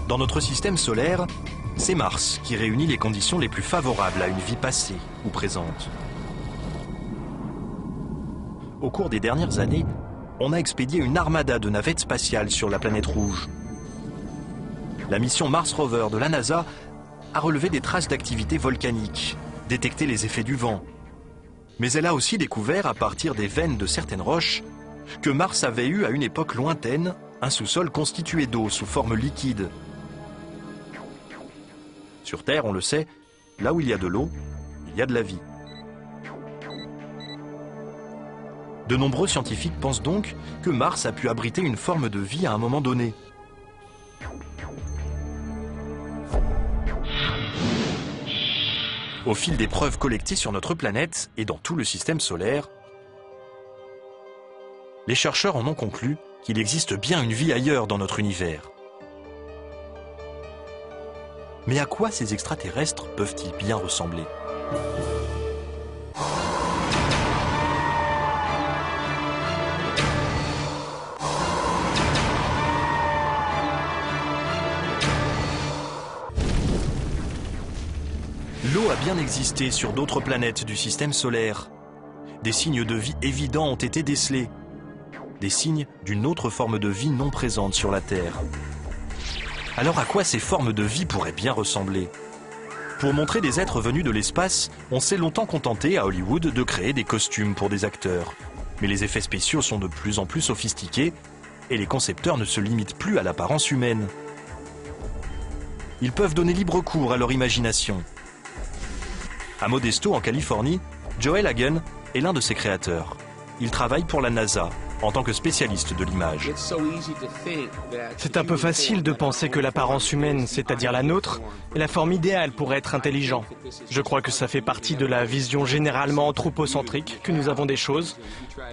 Dans notre système solaire, c'est Mars qui réunit les conditions les plus favorables à une vie passée ou présente. Au cours des dernières années, on a expédié une armada de navettes spatiales sur la planète rouge. La mission Mars Rover de la NASA a relevé des traces d'activité volcanique, détecté les effets du vent. Mais elle a aussi découvert, à partir des veines de certaines roches, que Mars avait eu à une époque lointaine un sous-sol constitué d'eau sous forme liquide. Sur Terre, on le sait, là où il y a de l'eau, il y a de la vie. De nombreux scientifiques pensent donc que Mars a pu abriter une forme de vie à un moment donné. Au fil des preuves collectées sur notre planète et dans tout le système solaire, les chercheurs en ont conclu qu'il existe bien une vie ailleurs dans notre univers. Mais à quoi ces extraterrestres peuvent-ils bien ressembler ? L'eau a bien existé sur d'autres planètes du système solaire. Des signes de vie évidents ont été décelés. Des signes d'une autre forme de vie non présente sur la Terre. Alors à quoi ces formes de vie pourraient bien ressembler? Pour montrer des êtres venus de l'espace, on s'est longtemps contenté à Hollywood de créer des costumes pour des acteurs. Mais les effets spéciaux sont de plus en plus sophistiqués et les concepteurs ne se limitent plus à l'apparence humaine. Ils peuvent donner libre cours à leur imagination. À Modesto, en Californie, Joel Hagen est l'un de ses créateurs. Il travaille pour la NASA en tant que spécialiste de l'image. C'est un peu facile de penser que l'apparence humaine, c'est-à-dire la nôtre, est la forme idéale pour être intelligent. Je crois que ça fait partie de la vision généralement anthropocentrique que nous avons des choses.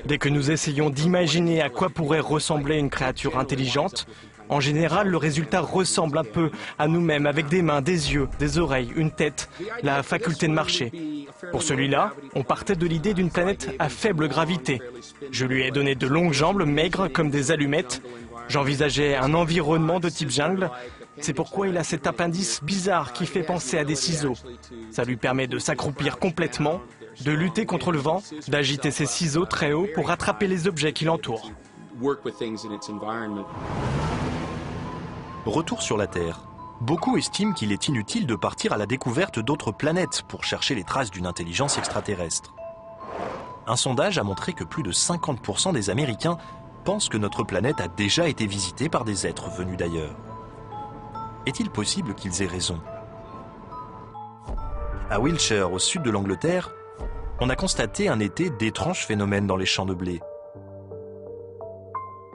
Dès que nous essayons d'imaginer à quoi pourrait ressembler une créature intelligente, en général, le résultat ressemble un peu à nous-mêmes, avec des mains, des yeux, des oreilles, une tête, la faculté de marcher. Pour celui-là, on partait de l'idée d'une planète à faible gravité. Je lui ai donné de longues jambes, maigres comme des allumettes. J'envisageais un environnement de type jungle. C'est pourquoi il a cet appendice bizarre qui fait penser à des ciseaux. Ça lui permet de s'accroupir complètement, de lutter contre le vent, d'agiter ses ciseaux très haut pour attraper les objets qui l'entourent. Retour sur la Terre. Beaucoup estiment qu'il est inutile de partir à la découverte d'autres planètes pour chercher les traces d'une intelligence extraterrestre. Un sondage a montré que plus de 50% des Américains pensent que notre planète a déjà été visitée par des êtres venus d'ailleurs. Est-il possible qu'ils aient raison? À Wiltshire, au sud de l'Angleterre, on a constaté un été d'étranges phénomènes dans les champs de blé.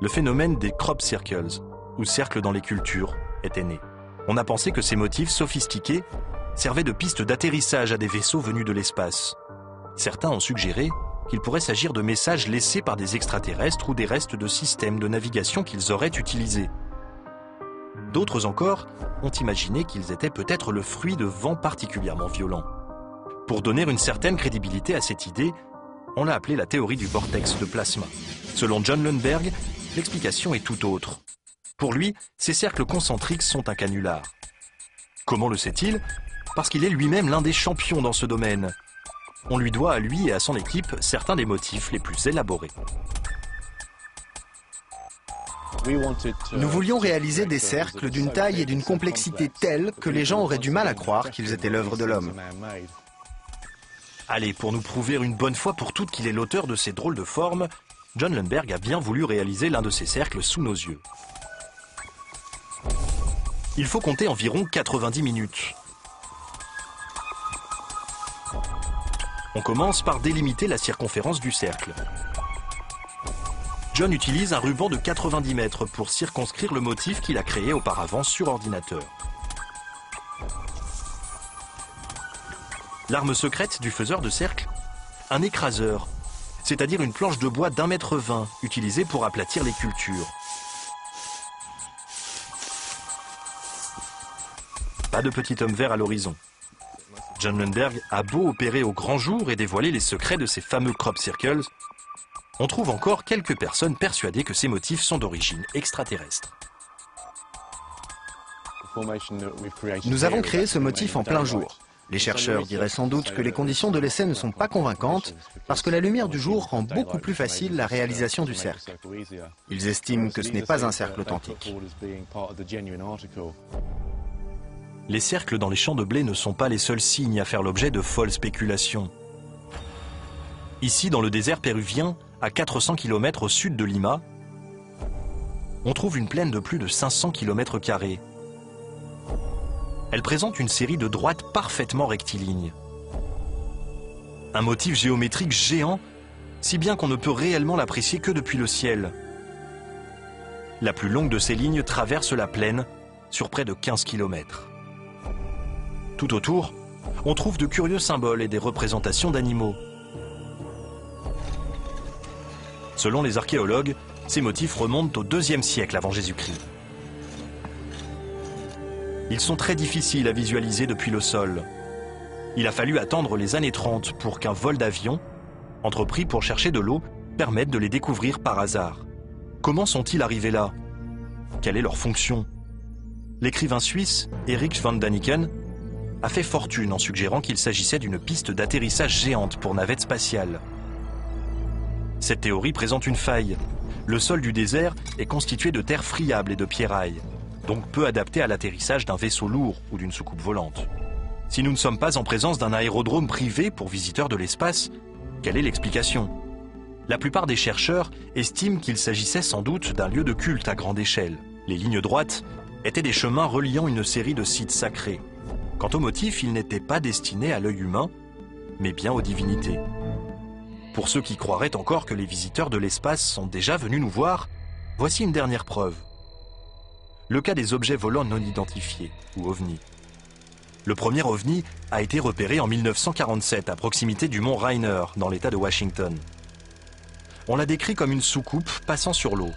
Le phénomène des crop circles, ou cercles dans les cultures, était né. On a pensé que ces motifs sophistiqués servaient de piste d'atterrissage à des vaisseaux venus de l'espace. Certains ont suggéré qu'il pourrait s'agir de messages laissés par des extraterrestres ou des restes de systèmes de navigation qu'ils auraient utilisés. D'autres encore ont imaginé qu'ils étaient peut-être le fruit de vents particulièrement violents. Pour donner une certaine crédibilité à cette idée, on l'a appelée la théorie du vortex de plasma. Selon John Lundberg, l'explication est tout autre. Pour lui, ces cercles concentriques sont un canular. Comment le sait-il? Parce qu'il est lui-même l'un des champions dans ce domaine. On lui doit à lui et à son équipe certains des motifs les plus élaborés. Nous voulions réaliser des cercles d'une taille et d'une complexité telle que les gens auraient du mal à croire qu'ils étaient l'œuvre de l'homme. Allez, pour nous prouver une bonne fois pour toutes qu'il est l'auteur de ces drôles de formes, John Lundberg a bien voulu réaliser l'un de ces cercles sous nos yeux. Il faut compter environ 90 minutes. On commence par délimiter la circonférence du cercle. John utilise un ruban de 90 mètres pour circonscrire le motif qu'il a créé auparavant sur ordinateur. L'arme secrète du faiseur de cercle? Un écraseur, c'est-à-dire une planche de bois d'1,20 m utilisée pour aplatir les cultures. Pas de petit homme vert à l'horizon. John Lundberg a beau opérer au grand jour et dévoiler les secrets de ces fameux crop circles, on trouve encore quelques personnes persuadées que ces motifs sont d'origine extraterrestre. Nous avons créé ce motif en plein jour. Les chercheurs diraient sans doute que les conditions de l'essai ne sont pas convaincantes parce que la lumière du jour rend beaucoup plus facile la réalisation du cercle. Ils estiment que ce n'est pas un cercle authentique. Les cercles dans les champs de blé ne sont pas les seuls signes à faire l'objet de folles spéculations. Ici, dans le désert péruvien, à 400 km au sud de Lima, on trouve une plaine de plus de 500 km². Elle présente une série de droites parfaitement rectilignes. Un motif géométrique géant, si bien qu'on ne peut réellement l'apprécier que depuis le ciel. La plus longue de ces lignes traverse la plaine sur près de 15 km. Tout autour, on trouve de curieux symboles et des représentations d'animaux. Selon les archéologues, ces motifs remontent au IIe siècle avant Jésus-Christ. Ils sont très difficiles à visualiser depuis le sol. Il a fallu attendre les années 30 pour qu'un vol d'avion, entrepris pour chercher de l'eau, permette de les découvrir par hasard. Comment sont-ils arrivés là? Quelle est leur fonction? L'écrivain suisse Erich von Däniken a fait fortune en suggérant qu'il s'agissait d'une piste d'atterrissage géante pour navettes spatiales. Cette théorie présente une faille. Le sol du désert est constitué de terre friable et de pierrailles, donc peu adapté à l'atterrissage d'un vaisseau lourd ou d'une soucoupe volante. Si nous ne sommes pas en présence d'un aérodrome privé pour visiteurs de l'espace, quelle est l'explication? La plupart des chercheurs estiment qu'il s'agissait sans doute d'un lieu de culte à grande échelle. Les lignes droites étaient des chemins reliant une série de sites sacrés. Quant au motif, il n'était pas destiné à l'œil humain, mais bien aux divinités. Pour ceux qui croiraient encore que les visiteurs de l'espace sont déjà venus nous voir, voici une dernière preuve. Le cas des objets volants non identifiés, ou OVNI. Le premier OVNI a été repéré en 1947 à proximité du mont Rainer, dans l'État de Washington. On l'a décrit comme une soucoupe passant sur l'eau.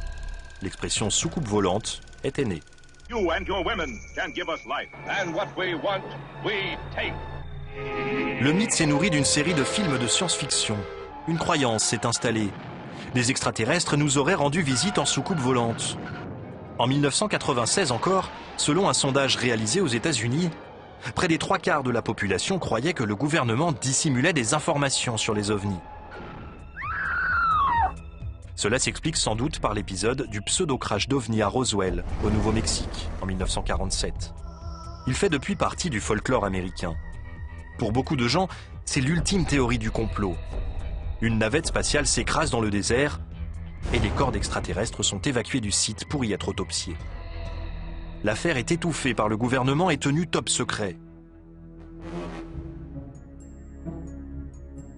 L'expression soucoupe volante était née. You and your women can give us life, and what we want, we take. Le mythe s'est nourri d'une série de films de science-fiction. Une croyance s'est installée. Des extraterrestres nous auraient rendu visite en soucoupe volante. En 1996 encore, selon un sondage réalisé aux États-Unis, près des 3/4 de la population croyait que le gouvernement dissimulait des informations sur les ovnis. Cela s'explique sans doute par l'épisode du pseudo-crash d'ovnis à Roswell, au Nouveau-Mexique, en 1947. Il fait depuis partie du folklore américain. Pour beaucoup de gens, c'est l'ultime théorie du complot. Une navette spatiale s'écrase dans le désert et les corps d'extraterrestres sont évacués du site pour y être autopsiés. L'affaire est étouffée par le gouvernement et tenue top secret.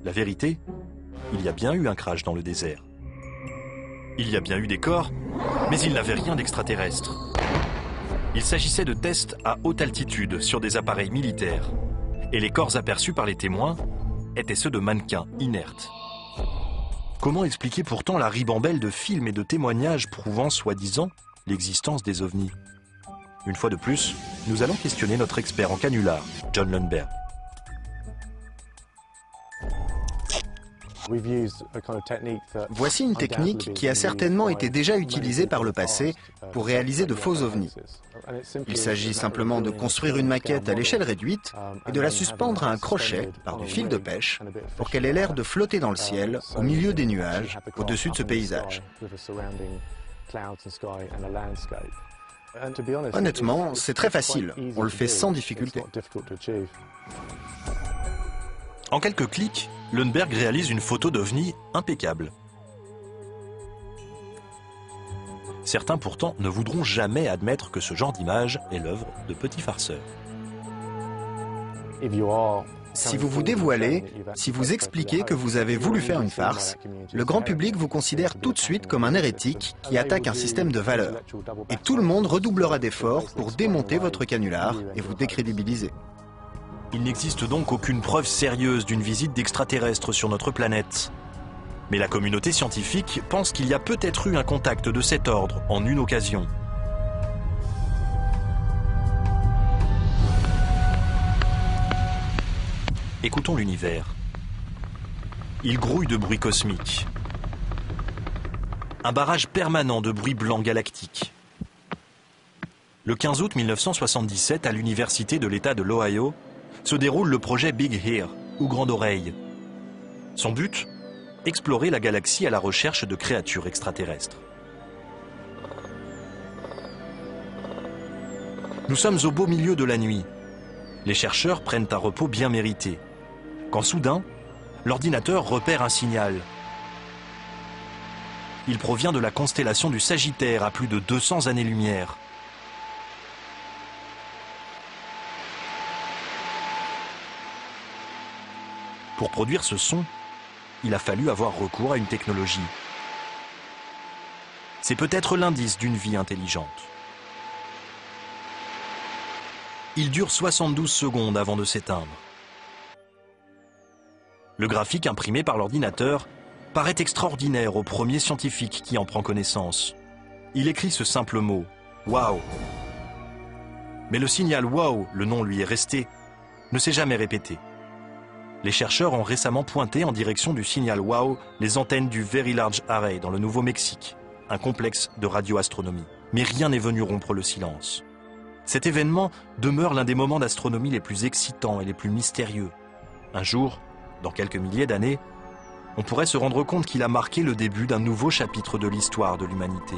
La vérité, il y a bien eu un crash dans le désert. Il y a bien eu des corps, mais il n'avait rien d'extraterrestre. Il s'agissait de tests à haute altitude sur des appareils militaires. Et les corps aperçus par les témoins étaient ceux de mannequins inertes. Comment expliquer pourtant la ribambelle de films et de témoignages prouvant soi-disant l'existence des ovnis? Une fois de plus, nous allons questionner notre expert en canular, John Lundberg. Voici une technique qui a certainement été déjà utilisée par le passé pour réaliser de faux ovnis. Il s'agit simplement de construire une maquette à l'échelle réduite et de la suspendre à un crochet par du fil de pêche pour qu'elle ait l'air de flotter dans le ciel, au milieu des nuages, au-dessus de ce paysage. Honnêtement, c'est très facile. On le fait sans difficulté. En quelques clics, Lundberg réalise une photo d'OVNI impeccable. Certains pourtant ne voudront jamais admettre que ce genre d'image est l'œuvre de petits farceurs. Si vous vous dévoilez, si vous expliquez que vous avez voulu faire une farce, le grand public vous considère tout de suite comme un hérétique qui attaque un système de valeurs. Et tout le monde redoublera d'efforts pour démonter votre canular et vous décrédibiliser. Il n'existe donc aucune preuve sérieuse d'une visite d'extraterrestres sur notre planète. Mais la communauté scientifique pense qu'il y a peut-être eu un contact de cet ordre en une occasion. Écoutons l'univers. Il grouille de bruit cosmique. Un barrage permanent de bruit blanc galactique. Le 15 août 1977, à l'université de l'État de l'Ohio, se déroule le projet Big Ear, ou Grande Oreille. Son but ? Explorer la galaxie à la recherche de créatures extraterrestres. Nous sommes au beau milieu de la nuit. Les chercheurs prennent un repos bien mérité. Quand soudain, l'ordinateur repère un signal. Il provient de la constellation du Sagittaire à plus de 200 années-lumière. Pour produire ce son, il a fallu avoir recours à une technologie. C'est peut-être l'indice d'une vie intelligente. Il dure 72 secondes avant de s'éteindre. Le graphique imprimé par l'ordinateur paraît extraordinaire au premier scientifique qui en prend connaissance. Il écrit ce simple mot, « Wow ». Mais le signal « Wow », le nom lui est resté, ne s'est jamais répété. Les chercheurs ont récemment pointé en direction du signal WOW les antennes du Very Large Array dans le Nouveau-Mexique, un complexe de radioastronomie. Mais rien n'est venu rompre le silence. Cet événement demeure l'un des moments d'astronomie les plus excitants et les plus mystérieux. Un jour, dans quelques milliers d'années, on pourrait se rendre compte qu'il a marqué le début d'un nouveau chapitre de l'histoire de l'humanité.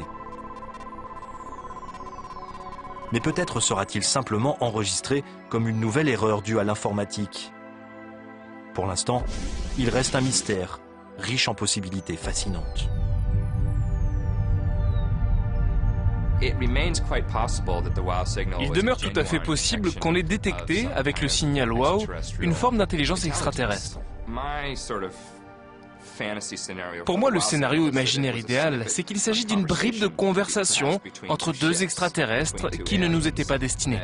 Mais peut-être sera-t-il simplement enregistré comme une nouvelle erreur due à l'informatique. Pour l'instant, il reste un mystère, riche en possibilités fascinantes. Il demeure tout à fait possible qu'on ait détecté, avec le signal WOW, une forme d'intelligence extraterrestre. Pour moi, le scénario imaginaire idéal, c'est qu'il s'agit d'une bribe de conversation entre deux extraterrestres qui ne nous étaient pas destinés.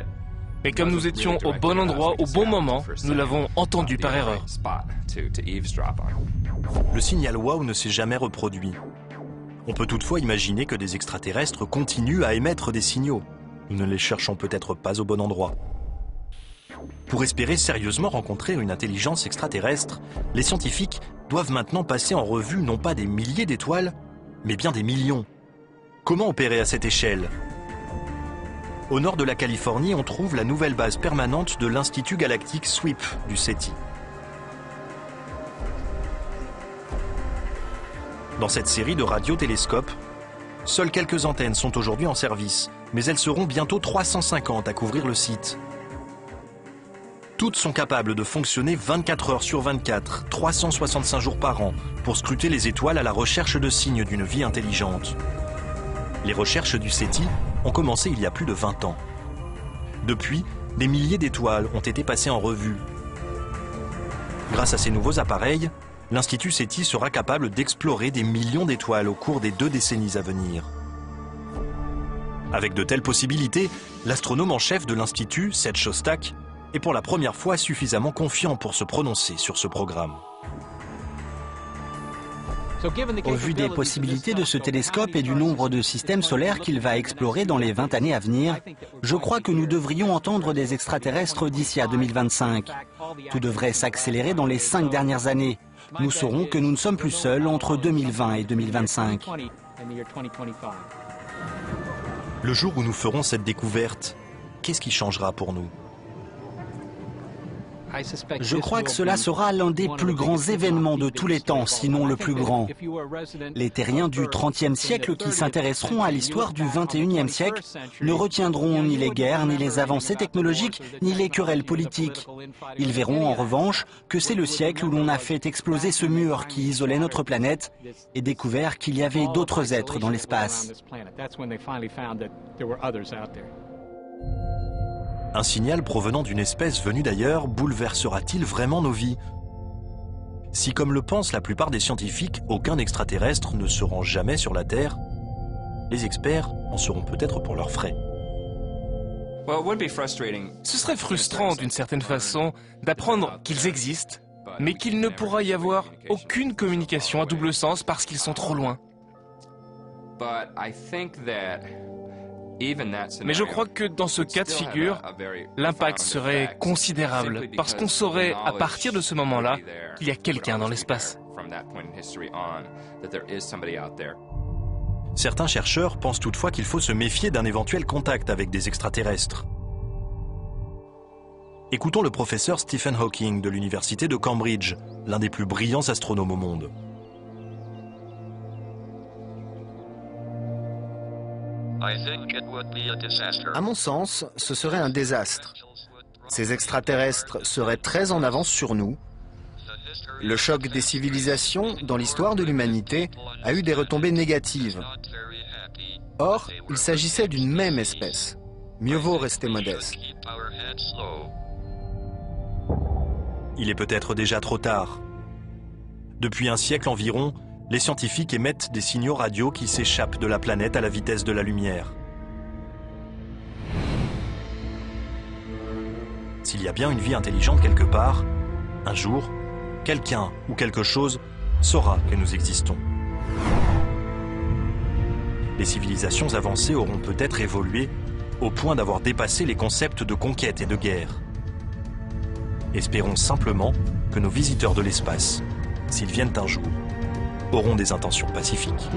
Mais comme nous étions au bon endroit, au bon moment, nous l'avons entendu par erreur. Le signal WOW ne s'est jamais reproduit. On peut toutefois imaginer que des extraterrestres continuent à émettre des signaux. Nous ne les cherchons peut-être pas au bon endroit. Pour espérer sérieusement rencontrer une intelligence extraterrestre, les scientifiques doivent maintenant passer en revue non pas des milliers d'étoiles, mais bien des millions. Comment opérer à cette échelle ? Au nord de la Californie, on trouve la nouvelle base permanente de l'Institut galactique SWIP du SETI. Dans cette série de radiotélescopes, seules quelques antennes sont aujourd'hui en service, mais elles seront bientôt 350 à couvrir le site. Toutes sont capables de fonctionner 24 heures sur 24, 365 jours par an, pour scruter les étoiles à la recherche de signes d'une vie intelligente. Les recherches du SETI ont commencé il y a plus de 20 ans. Depuis, des milliers d'étoiles ont été passées en revue. Grâce à ces nouveaux appareils, l'Institut SETI sera capable d'explorer des millions d'étoiles au cours des 2 décennies à venir. Avec de telles possibilités, l'astronome en chef de l'Institut, Seth Shostak, est pour la première fois suffisamment confiant pour se prononcer sur ce programme. Au vu des possibilités de ce télescope et du nombre de systèmes solaires qu'il va explorer dans les 20 années à venir, je crois que nous devrions entendre des extraterrestres d'ici à 2025. Tout devrait s'accélérer dans les 5 dernières années. Nous saurons que nous ne sommes plus seuls entre 2020 et 2025. Le jour où nous ferons cette découverte, qu'est-ce qui changera pour nous ? Je crois que cela sera l'un des plus grands événements de tous les temps, sinon le plus grand. Les terriens du XXe siècle qui s'intéresseront à l'histoire du XXIe siècle ne retiendront ni les guerres, ni les avancées technologiques, ni les querelles politiques. Ils verront en revanche que c'est le siècle où l'on a fait exploser ce mur qui isolait notre planète et découvert qu'il y avait d'autres êtres dans l'espace. Un signal provenant d'une espèce venue d'ailleurs bouleversera-t-il vraiment nos vies ? Si, comme le pensent la plupart des scientifiques, aucun extraterrestre ne se rend jamais sur la Terre, les experts en seront peut-être pour leurs frais. Ce serait frustrant d'une certaine façon d'apprendre qu'ils existent, mais qu'il ne pourra y avoir aucune communication à double sens parce qu'ils sont trop loin. Mais je crois que dans ce cas de figure, l'impact serait considérable parce qu'on saurait à partir de ce moment-là qu'il y a quelqu'un dans l'espace. Certains chercheurs pensent toutefois qu'il faut se méfier d'un éventuel contact avec des extraterrestres. Écoutons le professeur Stephen Hawking de l'université de Cambridge, l'un des plus brillants astronomes au monde. À mon sens, ce serait un désastre. Ces extraterrestres seraient très en avance sur nous. Le choc des civilisations dans l'histoire de l'humanité a eu des retombées négatives. Or, il s'agissait d'une même espèce. Mieux vaut rester modeste. Il est peut-être déjà trop tard. Depuis un siècle environ, les scientifiques émettent des signaux radio qui s'échappent de la planète à la vitesse de la lumière. S'il y a bien une vie intelligente quelque part, un jour, quelqu'un ou quelque chose saura que nous existons. Les civilisations avancées auront peut-être évolué au point d'avoir dépassé les concepts de conquête et de guerre. Espérons simplement que nos visiteurs de l'espace, s'ils viennent un jour, auront des intentions pacifiques.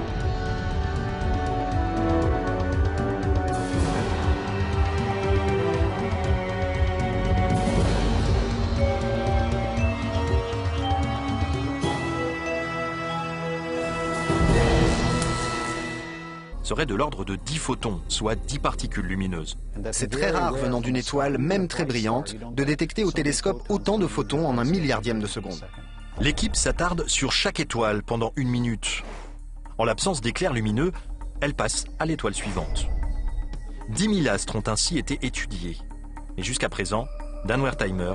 serait de l'ordre de 10 photons, soit 10 particules lumineuses. C'est très rare venant d'une étoile, même très brillante, de détecter au télescope autant de photons en 1/1000e de seconde. L'équipe s'attarde sur chaque étoile pendant 1 minute. En l'absence d'éclairs lumineux, elle passe à l'étoile suivante. 10 000 astres ont ainsi été étudiés. Et jusqu'à présent, Dan Wertheimer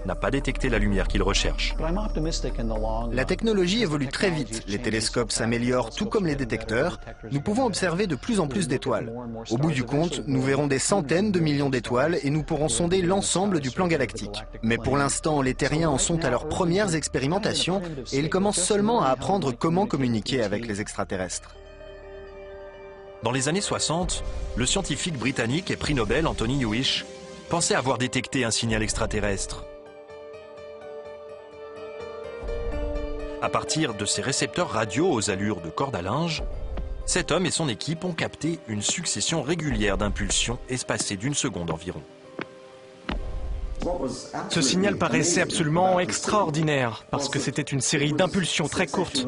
n'a pas détecté la lumière qu'il recherche. La technologie évolue très vite, les télescopes s'améliorent tout comme les détecteurs, nous pouvons observer de plus en plus d'étoiles. Au bout du compte, nous verrons des centaines de millions d'étoiles et nous pourrons sonder l'ensemble du plan galactique. Mais pour l'instant, les terriens en sont à leurs premières expérimentations et ils commencent seulement à apprendre comment communiquer avec les extraterrestres. Dans les années 60, le scientifique britannique et prix Nobel Anthony Hewish pensait avoir détecté un signal extraterrestre. À partir de ces récepteurs radio aux allures de corde à linge, cet homme et son équipe ont capté une succession régulière d'impulsions espacées d'1 seconde environ. Ce signal paraissait absolument extraordinaire, parce que c'était une série d'impulsions très courtes.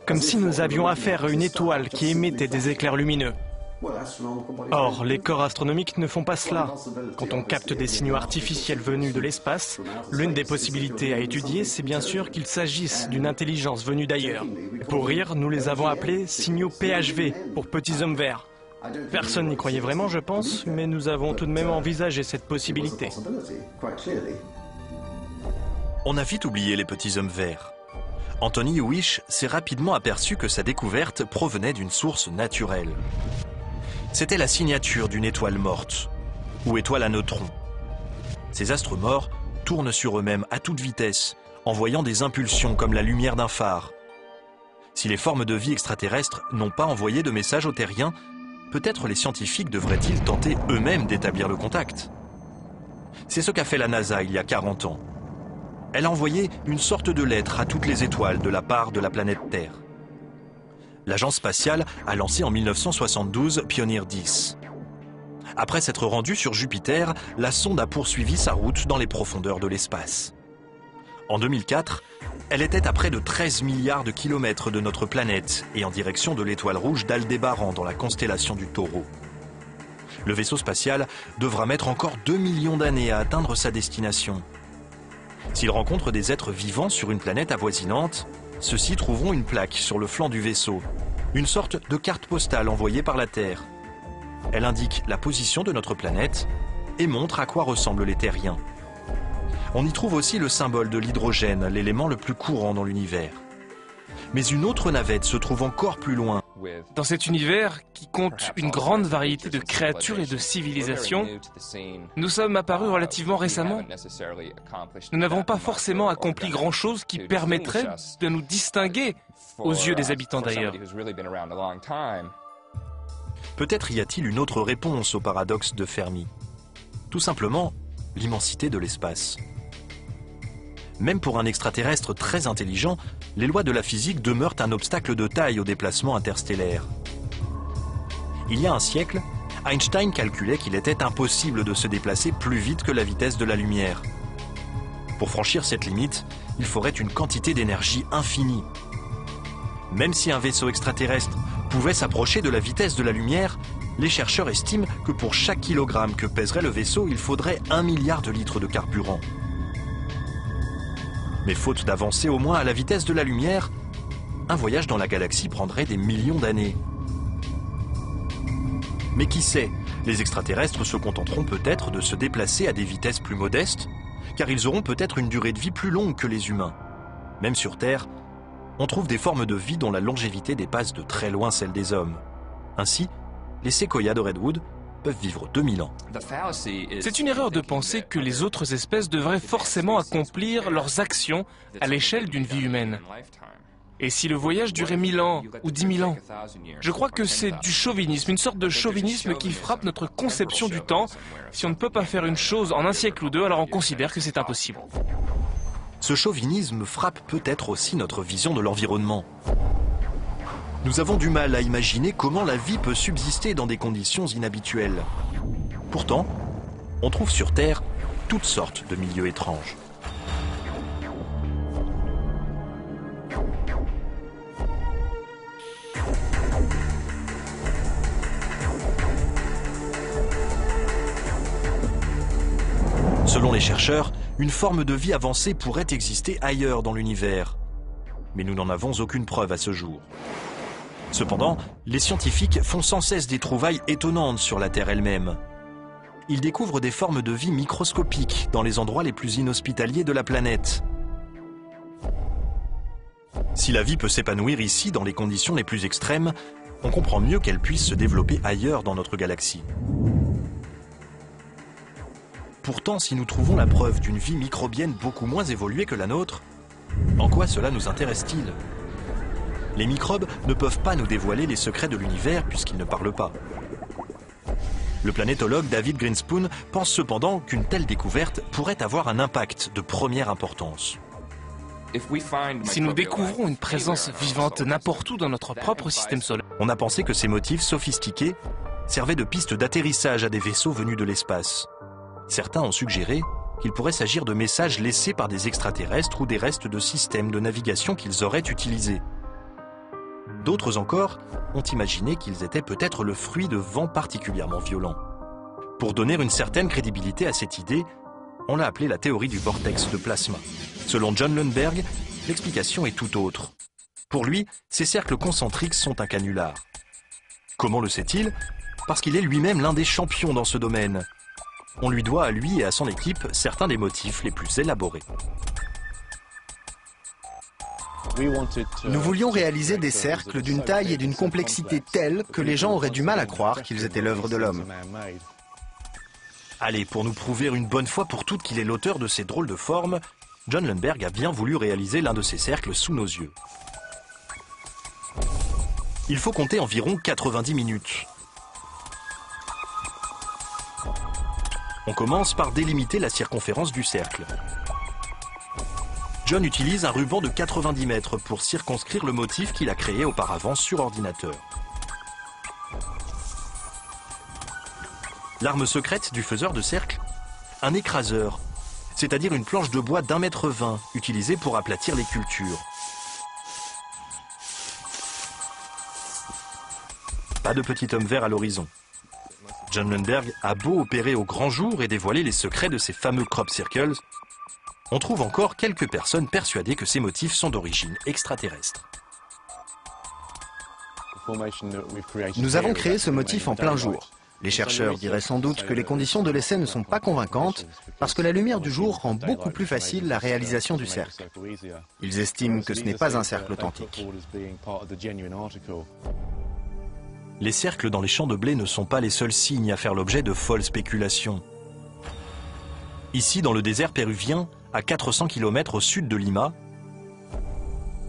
Comme si nous avions affaire à une étoile qui émettait des éclairs lumineux. Or, les corps astronomiques ne font pas cela. Quand on capte des signaux artificiels venus de l'espace, l'une des possibilités à étudier, c'est bien sûr qu'il s'agisse d'une intelligence venue d'ailleurs. Pour rire, nous les avons appelés signaux PHV, pour petits hommes verts. Personne n'y croyait vraiment, je pense, mais nous avons tout de même envisagé cette possibilité. On a vite oublié les petits hommes verts. Anthony Hewish s'est rapidement aperçu que sa découverte provenait d'une source naturelle. C'était la signature d'une étoile morte, ou étoile à neutrons. Ces astres morts tournent sur eux-mêmes à toute vitesse, envoyant des impulsions comme la lumière d'un phare. Si les formes de vie extraterrestres n'ont pas envoyé de message aux terriens, peut-être les scientifiques devraient-ils tenter eux-mêmes d'établir le contact. C'est ce qu'a fait la NASA il y a 40 ans. Elle a envoyé une sorte de lettre à toutes les étoiles de la part de la planète Terre. L'agence spatiale a lancé en 1972 Pioneer 10. Après s'être rendue sur Jupiter, la sonde a poursuivi sa route dans les profondeurs de l'espace. En 2004, elle était à près de 13 milliards de kilomètres de notre planète et en direction de l'étoile rouge d'Aldébaran dans la constellation du Taureau. Le vaisseau spatial devra mettre encore 2 millions d'années à atteindre sa destination. S'il rencontre des êtres vivants sur une planète avoisinante, ceux-ci trouveront une plaque sur le flanc du vaisseau, une sorte de carte postale envoyée par la Terre. Elle indique la position de notre planète et montre à quoi ressemblent les terriens. On y trouve aussi le symbole de l'hydrogène, l'élément le plus courant dans l'univers. Mais une autre navette se trouve encore plus loin. Dans cet univers qui compte une grande variété de créatures et de civilisations, nous sommes apparus relativement récemment. Nous n'avons pas forcément accompli grand-chose qui permettrait de nous distinguer aux yeux des habitants d'ailleurs. Peut-être y a-t-il une autre réponse au paradoxe de Fermi. Tout simplement, l'immensité de l'espace. Même pour un extraterrestre très intelligent, les lois de la physique demeurent un obstacle de taille au déplacement interstellaire. Il y a un siècle, Einstein calculait qu'il était impossible de se déplacer plus vite que la vitesse de la lumière. Pour franchir cette limite, il faudrait une quantité d'énergie infinie. Même si un vaisseau extraterrestre pouvait s'approcher de la vitesse de la lumière, les chercheurs estiment que pour chaque kilogramme que pèserait le vaisseau, il faudrait 1 milliard de litres de carburant. Mais faute d'avancer au moins à la vitesse de la lumière, un voyage dans la galaxie prendrait des millions d'années. Mais qui sait, les extraterrestres se contenteront peut-être de se déplacer à des vitesses plus modestes, car ils auront peut-être une durée de vie plus longue que les humains. Même sur Terre, on trouve des formes de vie dont la longévité dépasse de très loin celle des hommes. Ainsi, les séquoias de Redwood peuvent vivre 2000 ans. C'est une erreur de penser que les autres espèces devraient forcément accomplir leurs actions à l'échelle d'une vie humaine. Et si le voyage durait 1000 ans ou 10 000 ans? Je crois que c'est du chauvinisme, une sorte de chauvinisme qui frappe notre conception du temps. Si on ne peut pas faire une chose en un siècle ou deux, alors on considère que c'est impossible. Ce chauvinisme frappe peut-être aussi notre vision de l'environnement. Nous avons du mal à imaginer comment la vie peut subsister dans des conditions inhabituelles. Pourtant, on trouve sur Terre toutes sortes de milieux étranges. Selon les chercheurs, une forme de vie avancée pourrait exister ailleurs dans l'univers. Mais nous n'en avons aucune preuve à ce jour. Cependant, les scientifiques font sans cesse des trouvailles étonnantes sur la Terre elle-même. Ils découvrent des formes de vie microscopiques dans les endroits les plus inhospitaliers de la planète. Si la vie peut s'épanouir ici dans les conditions les plus extrêmes, on comprend mieux qu'elle puisse se développer ailleurs dans notre galaxie. Pourtant, si nous trouvons la preuve d'une vie microbienne beaucoup moins évoluée que la nôtre, en quoi cela nous intéresse-t-il ? Les microbes ne peuvent pas nous dévoiler les secrets de l'univers puisqu'ils ne parlent pas. Le planétologue David Grinspoon pense cependant qu'une telle découverte pourrait avoir un impact de première importance. Si nous découvrons une présence vivante n'importe où dans notre propre système solaire, on a pensé que ces motifs sophistiqués servaient de piste d'atterrissage à des vaisseaux venus de l'espace. Certains ont suggéré qu'il pourrait s'agir de messages laissés par des extraterrestres ou des restes de systèmes de navigation qu'ils auraient utilisés. D'autres encore ont imaginé qu'ils étaient peut-être le fruit de vents particulièrement violents. Pour donner une certaine crédibilité à cette idée, on l'a appelée la théorie du vortex de plasma. Selon John Lundberg, l'explication est tout autre. Pour lui, ces cercles concentriques sont un canular. Comment le sait-il? Parce qu'il est lui-même l'un des champions dans ce domaine. On lui doit à lui et à son équipe certains des motifs les plus élaborés. Nous voulions réaliser des cercles d'une taille et d'une complexité telle que les gens auraient du mal à croire qu'ils étaient l'œuvre de l'homme. Allez, pour nous prouver une bonne fois pour toutes qu'il est l'auteur de ces drôles de formes, John Lundberg a bien voulu réaliser l'un de ces cercles sous nos yeux. Il faut compter environ 90 minutes. On commence par délimiter la circonférence du cercle. John utilise un ruban de 90 mètres pour circonscrire le motif qu'il a créé auparavant sur ordinateur. L'arme secrète du faiseur de cercle? Un écraseur, c'est-à-dire une planche de bois d'1,20 m utilisée pour aplatir les cultures. Pas de petit homme vert à l'horizon. John Lundberg a beau opérer au grand jour et dévoiler les secrets de ces fameux crop circles, on trouve encore quelques personnes persuadées que ces motifs sont d'origine extraterrestre. Nous avons créé ce motif en plein jour. Les chercheurs diraient sans doute que les conditions de l'essai ne sont pas convaincantes parce que la lumière du jour rend beaucoup plus facile la réalisation du cercle. Ils estiment que ce n'est pas un cercle authentique. Les cercles dans les champs de blé ne sont pas les seuls signes à faire l'objet de folles spéculations. Ici, dans le désert péruvien, à 400 km au sud de Lima,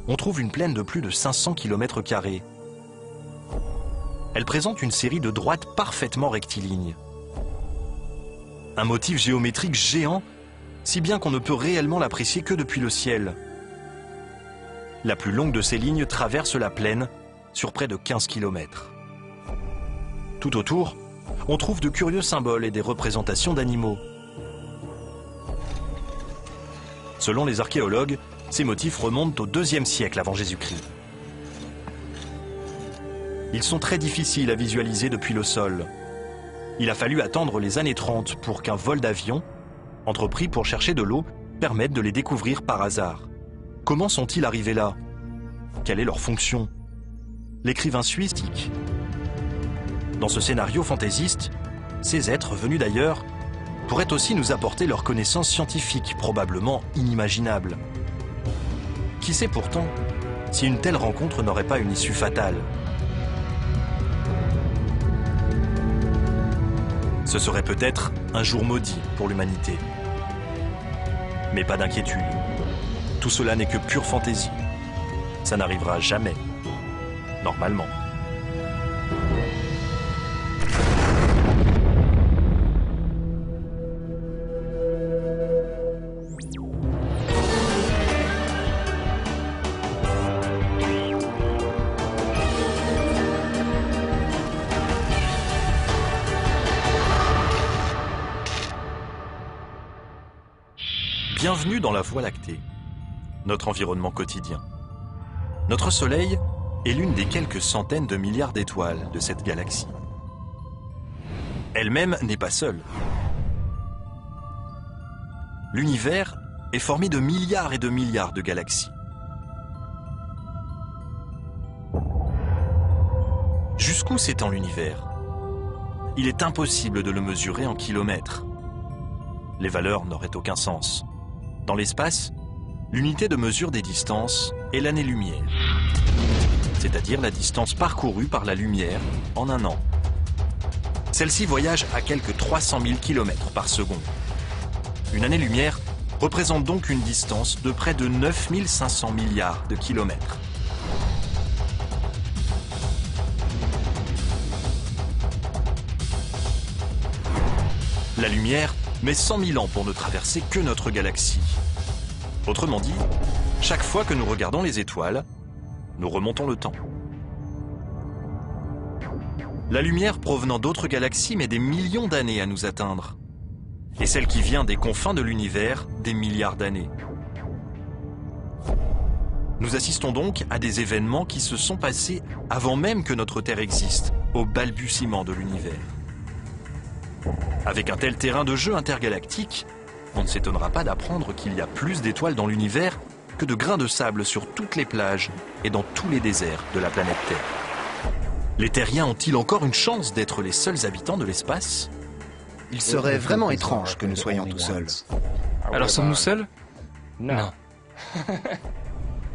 on trouve une plaine de plus de 500 km². Elle présente une série de droites parfaitement rectilignes. Un motif géométrique géant, si bien qu'on ne peut réellement l'apprécier que depuis le ciel. La plus longue de ces lignes traverse la plaine sur près de 15 km. Tout autour, on trouve de curieux symboles et des représentations d'animaux. Selon les archéologues, ces motifs remontent au IIe siècle avant Jésus-Christ. Ils sont très difficiles à visualiser depuis le sol. Il a fallu attendre les années 30 pour qu'un vol d'avion, entrepris pour chercher de l'eau, permette de les découvrir par hasard. Comment sont-ils arrivés là? Quelle est leur fonction? L'écrivain suisse tique. Dans ce scénario fantaisiste, ces êtres venus d'ailleurs pourraient aussi nous apporter leurs connaissances scientifiques, probablement inimaginables. Qui sait pourtant si une telle rencontre n'aurait pas une issue fatale? Ce serait peut-être un jour maudit pour l'humanité. Mais pas d'inquiétude. Tout cela n'est que pure fantaisie. Ça n'arrivera jamais. Normalement. Bienvenue dans la Voie lactée, notre environnement quotidien. Notre Soleil est l'une des quelques centaines de milliards d'étoiles de cette galaxie. Elle-même n'est pas seule. L'univers est formé de milliards et de milliards de galaxies. Jusqu'où s'étend l'univers? Il est impossible de le mesurer en kilomètres. Les valeurs n'auraient aucun sens. Dans l'espace, l'unité de mesure des distances est l'année-lumière, c'est-à-dire la distance parcourue par la lumière en un an. Celle-ci voyage à quelques 300 000 km par seconde. Une année-lumière représente donc une distance de près de 9500 milliards de kilomètres. La lumière met 100 000 ans pour ne traverser que notre galaxie. Autrement dit, chaque fois que nous regardons les étoiles, nous remontons le temps. La lumière provenant d'autres galaxies met des millions d'années à nous atteindre. Et celle qui vient des confins de l'univers, des milliards d'années. Nous assistons donc à des événements qui se sont passés avant même que notre Terre existe, au balbutiement de l'univers. Avec un tel terrain de jeu intergalactique, on ne s'étonnera pas d'apprendre qu'il y a plus d'étoiles dans l'univers que de grains de sable sur toutes les plages et dans tous les déserts de la planète Terre. Les terriens ont-ils encore une chance d'être les seuls habitants de l'espace? Il serait vraiment étrange que nous soyons tout seuls. Alors sommes-nous seuls? Non.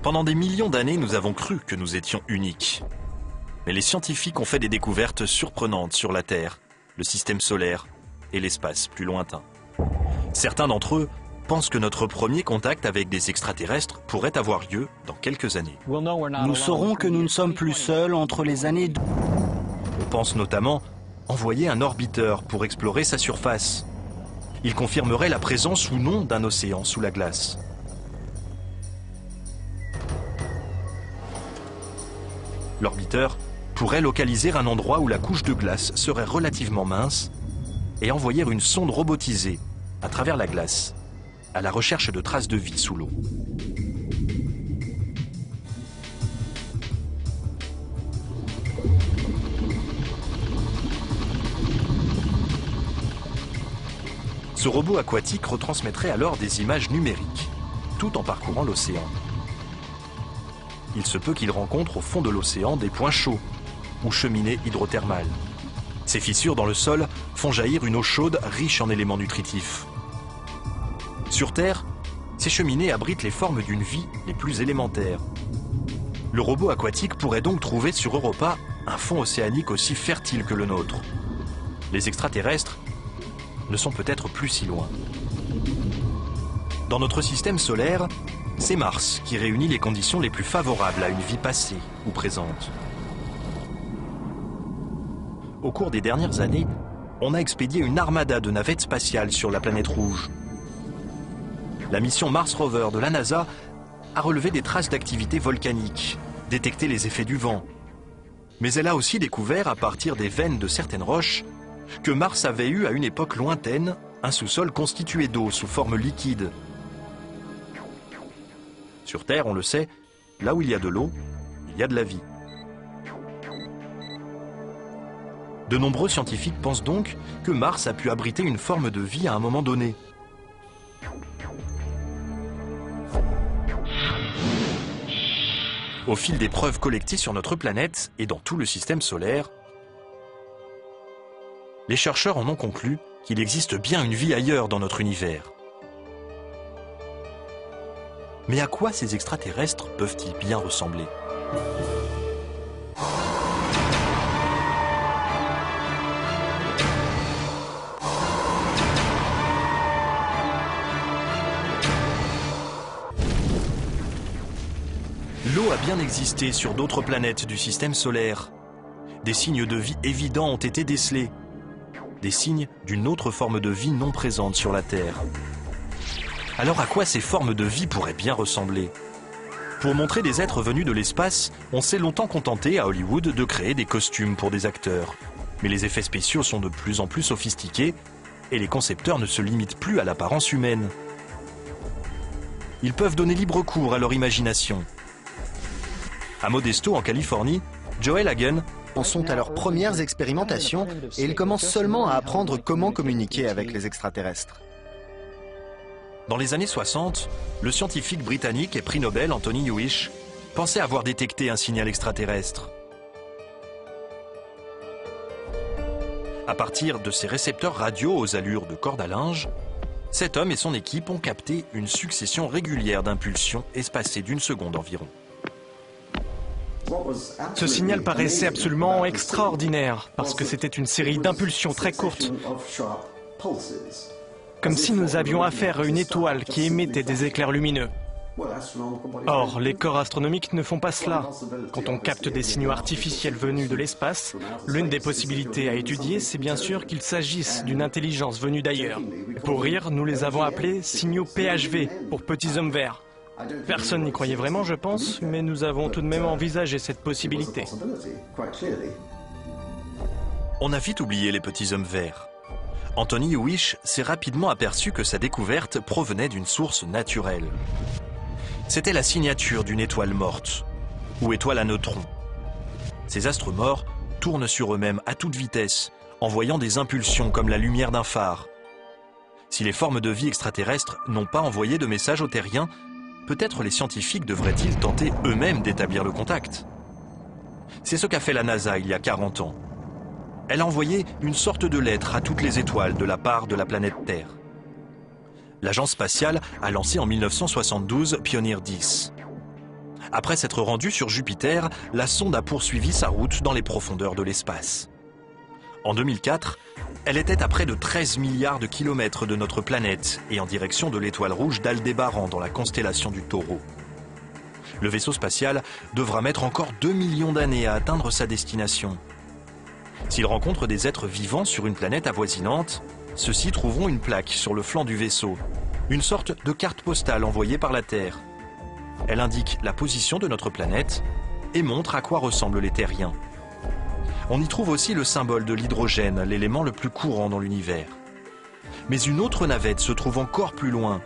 Pendant des millions d'années, nous avons cru que nous étions uniques. Mais les scientifiques ont fait des découvertes surprenantes sur la Terre, le système solaire et l'espace plus lointain. Certains d'entre eux pensent que notre premier contact avec des extraterrestres pourrait avoir lieu dans quelques années. Nous saurons que nous ne sommes plus seuls entre les années... On pense notamment envoyer un orbiteur pour explorer sa surface. Il confirmerait la présence ou non d'un océan sous la glace. L'orbiteur pourrait localiser un endroit où la couche de glace serait relativement mince et envoyer une sonde robotisée à travers la glace à la recherche de traces de vie sous l'eau. Ce robot aquatique retransmettrait alors des images numériques, tout en parcourant l'océan. Il se peut qu'il rencontre au fond de l'océan des points chauds ou cheminées hydrothermales. Ces fissures dans le sol font jaillir une eau chaude riche en éléments nutritifs. Sur Terre, ces cheminées abritent les formes d'une vie les plus élémentaires. Le robot aquatique pourrait donc trouver sur Europa un fond océanique aussi fertile que le nôtre. Les extraterrestres ne sont peut-être plus si loin. Dans notre système solaire, c'est Mars qui réunit les conditions les plus favorables à une vie passée ou présente. Au cours des dernières années, on a expédié une armada de navettes spatiales sur la planète rouge. La mission Mars Rover de la NASA a relevé des traces d'activité volcanique, détecté les effets du vent. Mais elle a aussi découvert, à partir des veines de certaines roches, que Mars avait eu à une époque lointaine un sous-sol constitué d'eau sous forme liquide. Sur Terre, on le sait, là où il y a de l'eau, il y a de la vie. De nombreux scientifiques pensent donc que Mars a pu abriter une forme de vie à un moment donné. Au fil des preuves collectées sur notre planète et dans tout le système solaire, les chercheurs en ont conclu qu'il existe bien une vie ailleurs dans notre univers. Mais à quoi ces extraterrestres peuvent-ils bien ressembler ? L'eau a bien existé sur d'autres planètes du système solaire. Des signes de vie évidents ont été décelés. Des signes d'une autre forme de vie non présente sur la Terre. Alors à quoi ces formes de vie pourraient bien ressembler? Pour montrer des êtres venus de l'espace, on s'est longtemps contenté à Hollywood de créer des costumes pour des acteurs. Mais les effets spéciaux sont de plus en plus sophistiqués et les concepteurs ne se limitent plus à l'apparence humaine. Ils peuvent donner libre cours à leur imagination. À Modesto, en Californie, Joel Hagen en sont à leurs premières expérimentations et ils commencent seulement à apprendre comment communiquer avec les extraterrestres. Dans les années 60, le scientifique britannique et prix Nobel Anthony Hewish pensait avoir détecté un signal extraterrestre. À partir de ces récepteurs radio aux allures de corde à linge, cet homme et son équipe ont capté une succession régulière d'impulsions espacées d'une seconde environ. Ce signal paraissait absolument extraordinaire, parce que c'était une série d'impulsions très courtes. Comme si nous avions affaire à une étoile qui émettait des éclairs lumineux. Or, les corps astronomiques ne font pas cela. Quand on capte des signaux artificiels venus de l'espace, l'une des possibilités à étudier, c'est bien sûr qu'il s'agisse d'une intelligence venue d'ailleurs. Pour rire, nous les avons appelés signaux PHV, pour petits hommes verts. Personne n'y croyait vraiment, je pense, mais nous avons tout de même envisagé cette possibilité. On a vite oublié les petits hommes verts. Anthony Hewish s'est rapidement aperçu que sa découverte provenait d'une source naturelle. C'était la signature d'une étoile morte, ou étoile à neutrons. Ces astres morts tournent sur eux-mêmes à toute vitesse, envoyant des impulsions comme la lumière d'un phare. Si les formes de vie extraterrestres n'ont pas envoyé de message aux terriens, peut-être les scientifiques devraient-ils tenter eux-mêmes d'établir le contact. C'est ce qu'a fait la NASA il y a 40 ans. Elle a envoyé une sorte de lettre à toutes les étoiles de la part de la planète Terre. L'agence spatiale a lancé en 1972 Pioneer 10. Après s'être rendue sur Jupiter, la sonde a poursuivi sa route dans les profondeurs de l'espace. En 2004, elle était à près de 13 milliards de kilomètres de notre planète et en direction de l'étoile rouge d'Aldébaran dans la constellation du Taureau. Le vaisseau spatial devra mettre encore 2 millions d'années à atteindre sa destination. S'il rencontre des êtres vivants sur une planète avoisinante, ceux-ci trouveront une plaque sur le flanc du vaisseau, une sorte de carte postale envoyée par la Terre. Elle indique la position de notre planète et montre à quoi ressemblent les terriens. On y trouve aussi le symbole de l'hydrogène, l'élément le plus courant dans l'univers. Mais une autre navette se trouve encore plus loin.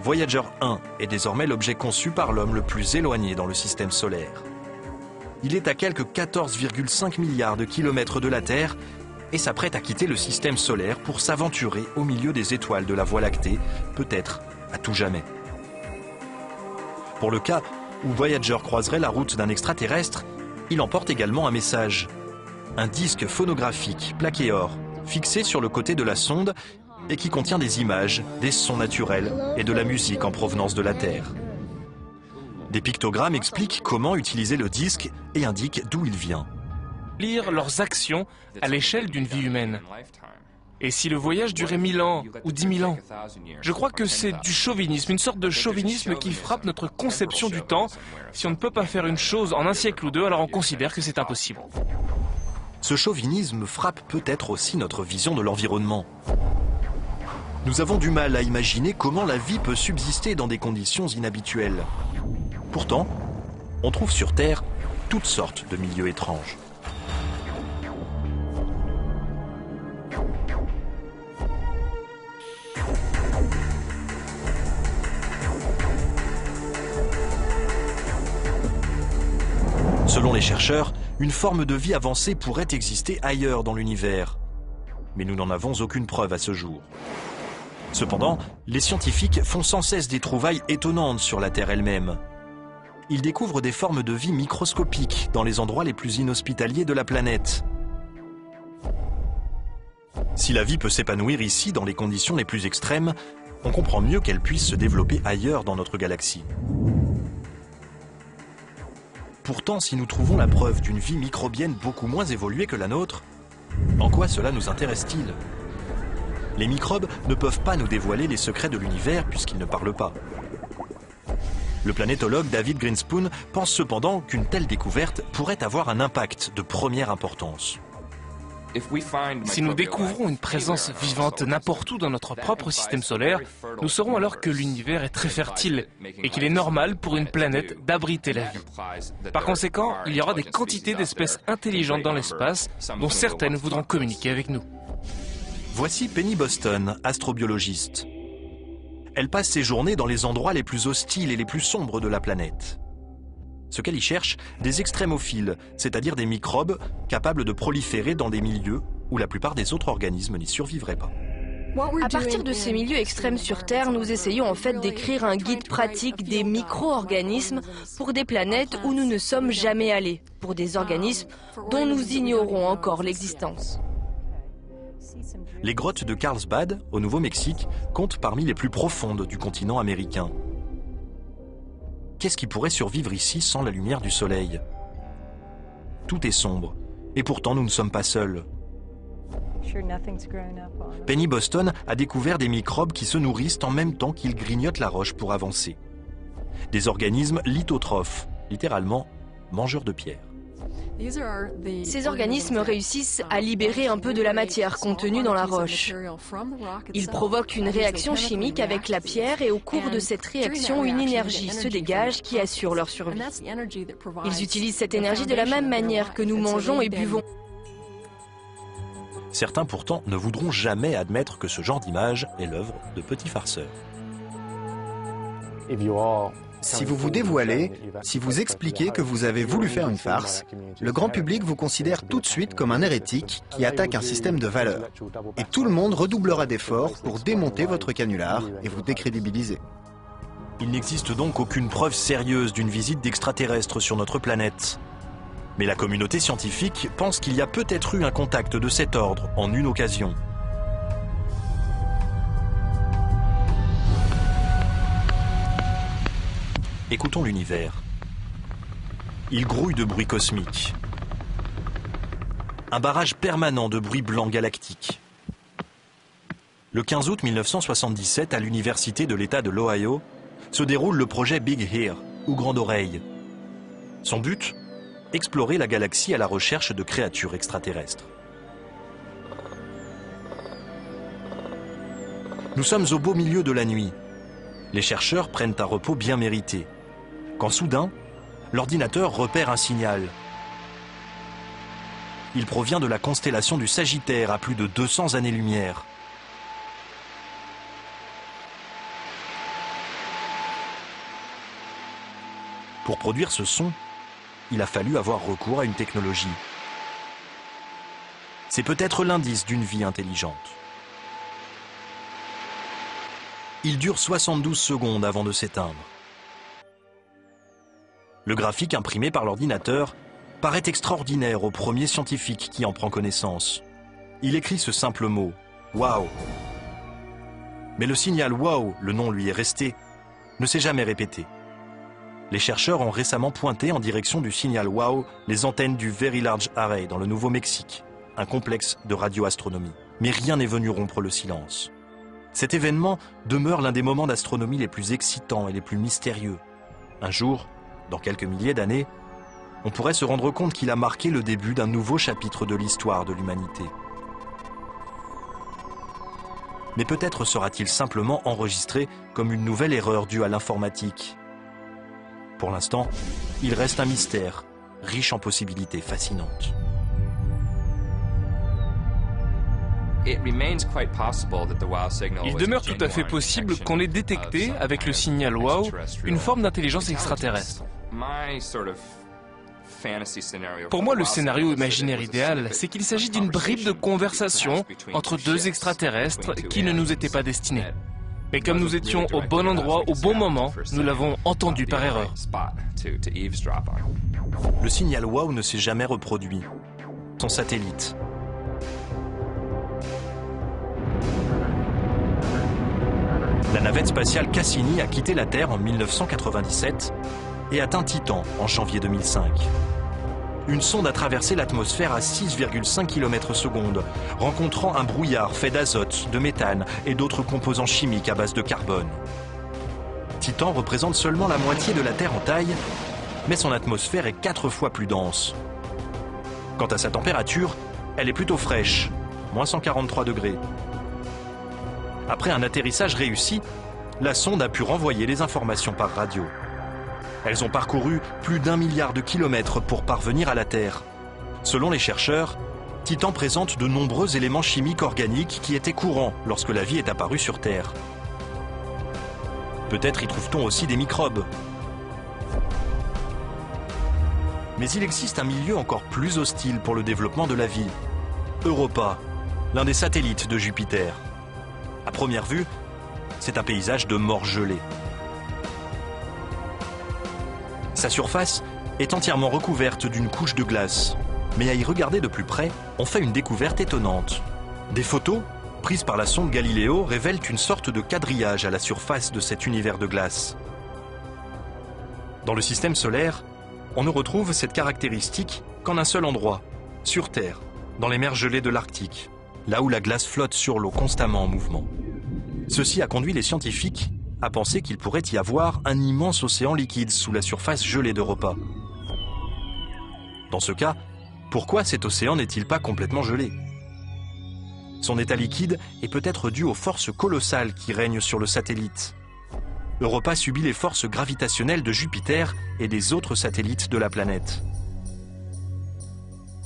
Voyager 1 est désormais l'objet conçu par l'homme le plus éloigné dans le système solaire. Il est à quelques 14,5 milliards de kilomètres de la Terre et s'apprête à quitter le système solaire pour s'aventurer au milieu des étoiles de la Voie lactée, peut-être à tout jamais. Pour le cas où Voyager croiserait la route d'un extraterrestre, il emporte également un message. Un disque phonographique plaqué or, fixé sur le côté de la sonde et qui contient des images, des sons naturels et de la musique en provenance de la Terre. Des pictogrammes expliquent comment utiliser le disque et indiquent d'où il vient. Lire leurs actions à l'échelle d'une vie humaine. Et si le voyage durait 1000 ans ou 10 000 ans? Je crois que c'est du chauvinisme, une sorte de chauvinisme qui frappe notre conception du temps. Si on ne peut pas faire une chose en un siècle ou deux, alors on considère que c'est impossible. Ce chauvinisme frappe peut-être aussi notre vision de l'environnement. Nous avons du mal à imaginer comment la vie peut subsister dans des conditions inhabituelles. Pourtant, on trouve sur Terre toutes sortes de milieux étranges. Selon les chercheurs, une forme de vie avancée pourrait exister ailleurs dans l'univers. Mais nous n'en avons aucune preuve à ce jour. Cependant, les scientifiques font sans cesse des trouvailles étonnantes sur la Terre elle-même. Ils découvrent des formes de vie microscopiques dans les endroits les plus inhospitaliers de la planète. Si la vie peut s'épanouir ici dans les conditions les plus extrêmes, on comprend mieux qu'elle puisse se développer ailleurs dans notre galaxie. Pourtant, si nous trouvons la preuve d'une vie microbienne beaucoup moins évoluée que la nôtre, en quoi cela nous intéresse-t-il? Les microbes ne peuvent pas nous dévoiler les secrets de l'univers puisqu'ils ne parlent pas. Le planétologue David Grinspoon pense cependant qu'une telle découverte pourrait avoir un impact de première importance. Si nous découvrons une présence vivante n'importe où dans notre propre système solaire, nous saurons alors que l'univers est très fertile et qu'il est normal pour une planète d'abriter la vie. Par conséquent, il y aura des quantités d'espèces intelligentes dans l'espace dont certaines voudront communiquer avec nous. Voici Penny Boston, astrobiologiste. Elle passe ses journées dans les endroits les plus hostiles et les plus sombres de la planète. Ce qu'elle y cherche, des extrémophiles, c'est-à-dire des microbes capables de proliférer dans des milieux où la plupart des autres organismes n'y survivraient pas. À partir de ces milieux extrêmes sur Terre, nous essayons en fait d'écrire un guide pratique des micro-organismes pour des planètes où nous ne sommes jamais allés, pour des organismes dont nous ignorons encore l'existence. Les grottes de Carlsbad, au Nouveau-Mexique, comptent parmi les plus profondes du continent américain. Qu'est-ce qui pourrait survivre ici sans la lumière du soleil? Tout est sombre, et pourtant nous ne sommes pas seuls. Penny Boston a découvert des microbes qui se nourrissent en même temps qu'ils grignotent la roche pour avancer. Des organismes lithotrophes, littéralement mangeurs de pierre. Ces organismes réussissent à libérer un peu de la matière contenue dans la roche. Ils provoquent une réaction chimique avec la pierre et au cours de cette réaction, une énergie se dégage qui assure leur survie. Ils utilisent cette énergie de la même manière que nous mangeons et buvons. Certains pourtant ne voudront jamais admettre que ce genre d'image est l'œuvre de petits farceurs. Si vous vous dévoilez, si vous expliquez que vous avez voulu faire une farce, le grand public vous considère tout de suite comme un hérétique qui attaque un système de valeurs. Et tout le monde redoublera d'efforts pour démonter votre canular et vous décrédibiliser. Il n'existe donc aucune preuve sérieuse d'une visite d'extraterrestres sur notre planète. Mais la communauté scientifique pense qu'il y a peut-être eu un contact de cet ordre en une occasion. Écoutons l'univers. Il grouille de bruit cosmique. Un barrage permanent de bruit blanc galactique. Le 15 août 1977, à l'université de l'État de l'Ohio, se déroule le projet Big Ear, ou Grande Oreille. Son but ? Explorer la galaxie à la recherche de créatures extraterrestres. Nous sommes au beau milieu de la nuit. Les chercheurs prennent un repos bien mérité. Quand soudain, l'ordinateur repère un signal. Il provient de la constellation du Sagittaire à plus de 200 années-lumière. Pour produire ce son, il a fallu avoir recours à une technologie. C'est peut-être l'indice d'une vie intelligente. Il dure 72 secondes avant de s'éteindre. Le graphique imprimé par l'ordinateur paraît extraordinaire au premier scientifique qui en prend connaissance. Il écrit ce simple mot, « Wow ». Mais le signal « Wow », le nom lui est resté, ne s'est jamais répété. Les chercheurs ont récemment pointé en direction du signal WOW les antennes du Very Large Array dans le Nouveau-Mexique, un complexe de radioastronomie. Mais rien n'est venu rompre le silence. Cet événement demeure l'un des moments d'astronomie les plus excitants et les plus mystérieux. Un jour, dans quelques milliers d'années, on pourrait se rendre compte qu'il a marqué le début d'un nouveau chapitre de l'histoire de l'humanité. Mais peut-être sera-t-il simplement enregistré comme une nouvelle erreur due à l'informatique. Pour l'instant, il reste un mystère, riche en possibilités fascinantes. Il demeure tout à fait possible qu'on ait détecté, avec le signal WOW, une forme d'intelligence extraterrestre. Pour moi, le scénario imaginaire idéal, c'est qu'il s'agit d'une bribe de conversation entre deux extraterrestres qui ne nous étaient pas destinés. Mais comme nous étions au bon endroit, au bon moment, nous l'avons entendu par erreur. Le signal WOW ne s'est jamais reproduit. Son satellite. La navette spatiale Cassini a quitté la Terre en 1997 et atteint Titan en janvier 2005. Une sonde a traversé l'atmosphère à 6,5 km/s, rencontrant un brouillard fait d'azote, de méthane et d'autres composants chimiques à base de carbone. Titan représente seulement la moitié de la Terre en taille, mais son atmosphère est 4 fois plus dense. Quant à sa température, elle est plutôt fraîche, moins 143 degrés. Après un atterrissage réussi, la sonde a pu renvoyer les informations par radio. Elles ont parcouru plus d'1 milliard de kilomètres pour parvenir à la Terre. Selon les chercheurs, Titan présente de nombreux éléments chimiques organiques qui étaient courants lorsque la vie est apparue sur Terre. Peut-être y trouve-t-on aussi des microbes. Mais il existe un milieu encore plus hostile pour le développement de la vie. Europa, l'un des satellites de Jupiter. première vue, c'est un paysage de mort gelée. Sa surface est entièrement recouverte d'une couche de glace. Mais à y regarder de plus près, on fait une découverte étonnante. Des photos, prises par la sonde Galileo, révèlent une sorte de quadrillage à la surface de cet univers de glace. Dans le système solaire, on ne retrouve cette caractéristique qu'en un seul endroit, sur Terre, dans les mers gelées de l'Arctique, là où la glace flotte sur l'eau constamment en mouvement. Ceci a conduit les scientifiques à penser qu'il pourrait y avoir un immense océan liquide sous la surface gelée d'Europa. Dans ce cas, pourquoi cet océan n'est-il pas complètement gelé? Son état liquide est peut-être dû aux forces colossales qui règnent sur le satellite. Europa subit les forces gravitationnelles de Jupiter et des autres satellites de la planète.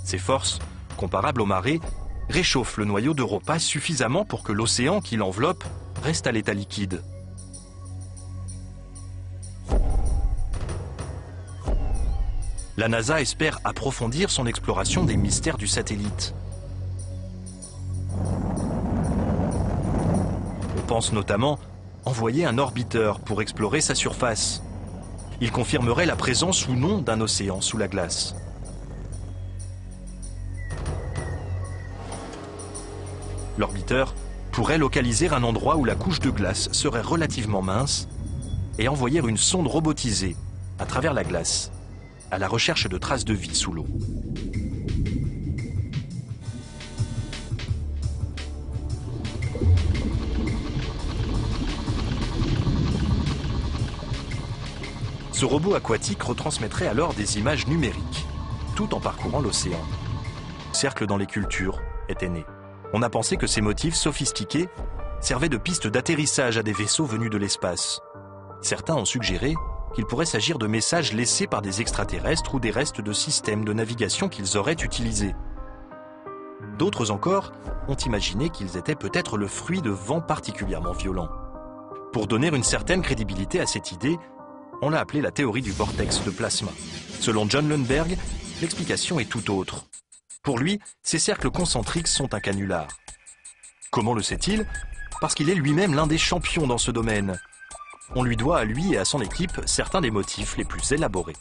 Ces forces, comparables aux marées, réchauffent le noyau d'Europa suffisamment pour que l'océan qui l'enveloppe reste à l'état liquide. La NASA espère approfondir son exploration des mystères du satellite. On pense notamment envoyer un orbiteur pour explorer sa surface. Il confirmerait la présence ou non d'un océan sous la glace. L'orbiteur pourrait localiser un endroit où la couche de glace serait relativement mince et envoyer une sonde robotisée à travers la glace à la recherche de traces de vie sous l'eau. Ce robot aquatique retransmettrait alors des images numériques, tout en parcourant l'océan. Le cercle dans les cultures était né. On a pensé que ces motifs sophistiqués servaient de piste d'atterrissage à des vaisseaux venus de l'espace. Certains ont suggéré qu'il pourrait s'agir de messages laissés par des extraterrestres ou des restes de systèmes de navigation qu'ils auraient utilisés. D'autres encore ont imaginé qu'ils étaient peut-être le fruit de vents particulièrement violents. Pour donner une certaine crédibilité à cette idée, on l'a appelée la théorie du vortex de plasma. Selon John Lundberg, l'explication est tout autre. Pour lui, ces cercles concentriques sont un canular. Comment le sait-il? Parce qu'il est lui-même l'un des champions dans ce domaine. On lui doit à lui et à son équipe certains des motifs les plus élaborés.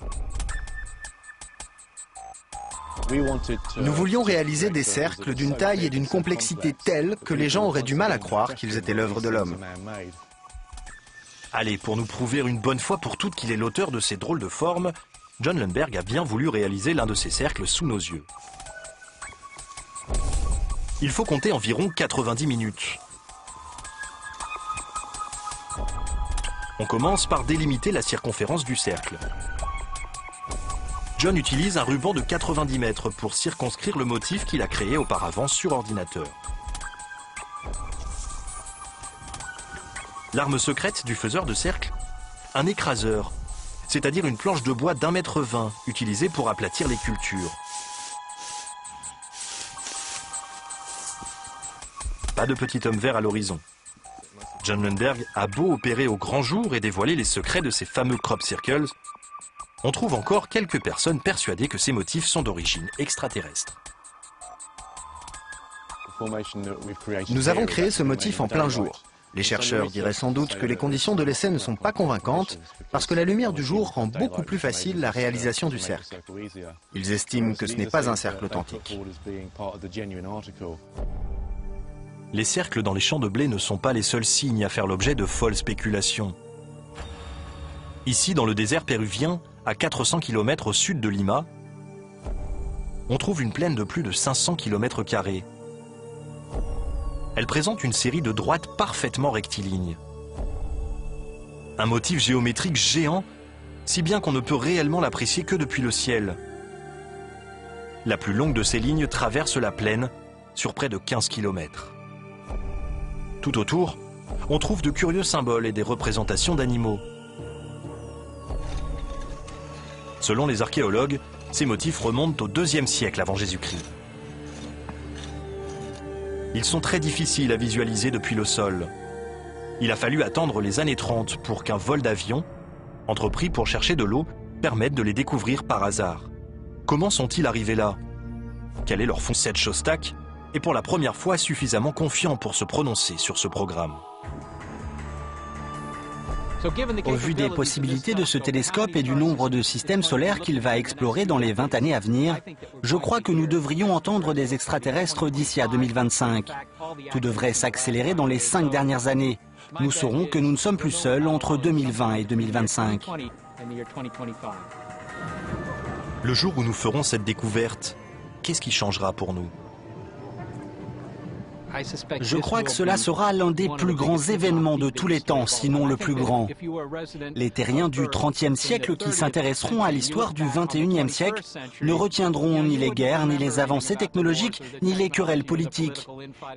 Nous voulions réaliser des cercles d'une taille et d'une complexité telle que les gens auraient du mal à croire qu'ils étaient l'œuvre de l'homme. Allez, pour nous prouver une bonne fois pour toutes qu'il est l'auteur de ces drôles de formes, John Lundberg a bien voulu réaliser l'un de ces cercles sous nos yeux. Il faut compter environ 90 minutes. On commence par délimiter la circonférence du cercle. John utilise un ruban de 90 mètres pour circonscrire le motif qu'il a créé auparavant sur ordinateur. L'arme secrète du faiseur de cercle? Un écraseur, c'est-à-dire une planche de bois d'1,20 m utilisée pour aplatir les cultures. Pas de petit homme vert à l'horizon. John Lundberg a beau opérer au grand jour et dévoiler les secrets de ces fameux crop circles, on trouve encore quelques personnes persuadées que ces motifs sont d'origine extraterrestre. Nous avons créé ce motif en plein jour. Les chercheurs diraient sans doute que les conditions de l'essai ne sont pas convaincantes parce que la lumière du jour rend beaucoup plus facile la réalisation du cercle. Ils estiment que ce n'est pas un cercle authentique. Les cercles dans les champs de blé ne sont pas les seuls signes à faire l'objet de folles spéculations. Ici, dans le désert péruvien, à 400 km au sud de Lima, on trouve une plaine de plus de 500 km². Elle présente une série de droites parfaitement rectilignes. Un motif géométrique géant, si bien qu'on ne peut réellement l'apprécier que depuis le ciel. La plus longue de ces lignes traverse la plaine sur près de 15 km. Tout autour, on trouve de curieux symboles et des représentations d'animaux. Selon les archéologues, ces motifs remontent au IIe siècle avant Jésus-Christ. Ils sont très difficiles à visualiser depuis le sol. Il a fallu attendre les années 30 pour qu'un vol d'avion, entrepris pour chercher de l'eau, permette de les découvrir par hasard. Comment sont-ils arrivés là? Quel est leur fond? Cette Shostak est pour la première fois suffisamment confiant pour se prononcer sur ce programme. Au vu des possibilités de ce télescope et du nombre de systèmes solaires qu'il va explorer dans les 20 années à venir, je crois que nous devrions entendre des extraterrestres d'ici à 2025. Tout devrait s'accélérer dans les 5 dernières années. Nous saurons que nous ne sommes plus seuls entre 2020 et 2025. Le jour où nous ferons cette découverte, qu'est-ce qui changera pour nous? Je crois que cela sera l'un des plus grands événements de tous les temps, sinon le plus grand. Les terriens du XXe siècle qui s'intéresseront à l'histoire du XXIe siècle ne retiendront ni les guerres, ni les avancées technologiques, ni les querelles politiques.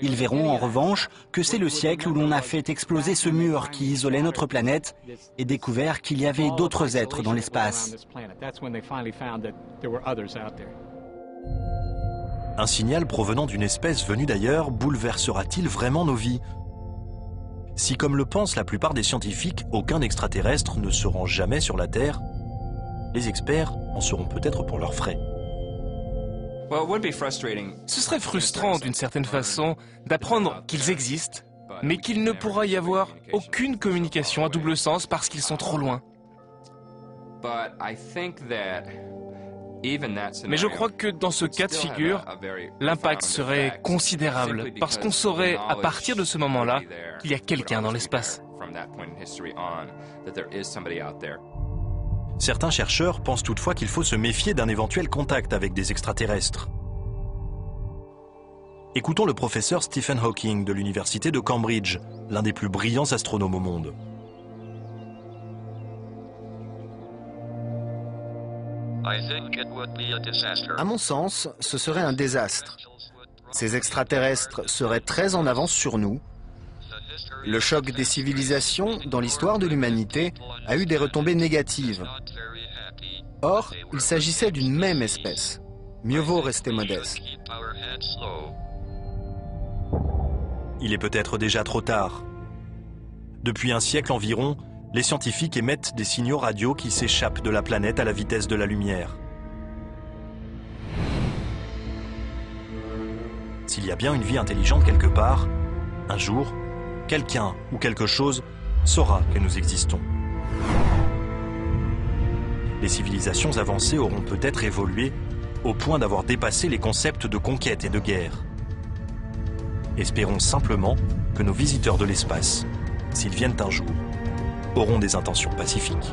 Ils verront en revanche que c'est le siècle où l'on a fait exploser ce mur qui isolait notre planète et découvert qu'il y avait d'autres êtres dans l'espace. Un signal provenant d'une espèce venue d'ailleurs bouleversera-t-il vraiment nos vies? Si, comme le pensent la plupart des scientifiques, aucun extraterrestre ne se rend jamais sur la Terre, les experts en seront peut-être pour leurs frais. Ce serait frustrant d'une certaine façon d'apprendre qu'ils existent, mais qu'il ne pourra y avoir aucune communication à double sens parce qu'ils sont trop loin. Mais je crois que dans ce cas de figure, l'impact serait considérable, parce qu'on saurait, à partir de ce moment-là, qu'il y a quelqu'un dans l'espace. Certains chercheurs pensent toutefois qu'il faut se méfier d'un éventuel contact avec des extraterrestres. Écoutons le professeur Stephen Hawking de l'université de Cambridge, l'un des plus brillants astronomes au monde. À mon sens, ce serait un désastre. Ces extraterrestres seraient très en avance sur nous. Le choc des civilisations dans l'histoire de l'humanité a eu des retombées négatives. Or, il s'agissait d'une même espèce. Mieux vaut rester modeste. Il est peut-être déjà trop tard. Depuis un siècle environ, les scientifiques émettent des signaux radio qui s'échappent de la planète à la vitesse de la lumière. S'il y a bien une vie intelligente quelque part, un jour, quelqu'un ou quelque chose saura que nous existons. Les civilisations avancées auront peut-être évolué au point d'avoir dépassé les concepts de conquête et de guerre. Espérons simplement que nos visiteurs de l'espace, s'ils viennent un jour, auront des intentions pacifiques.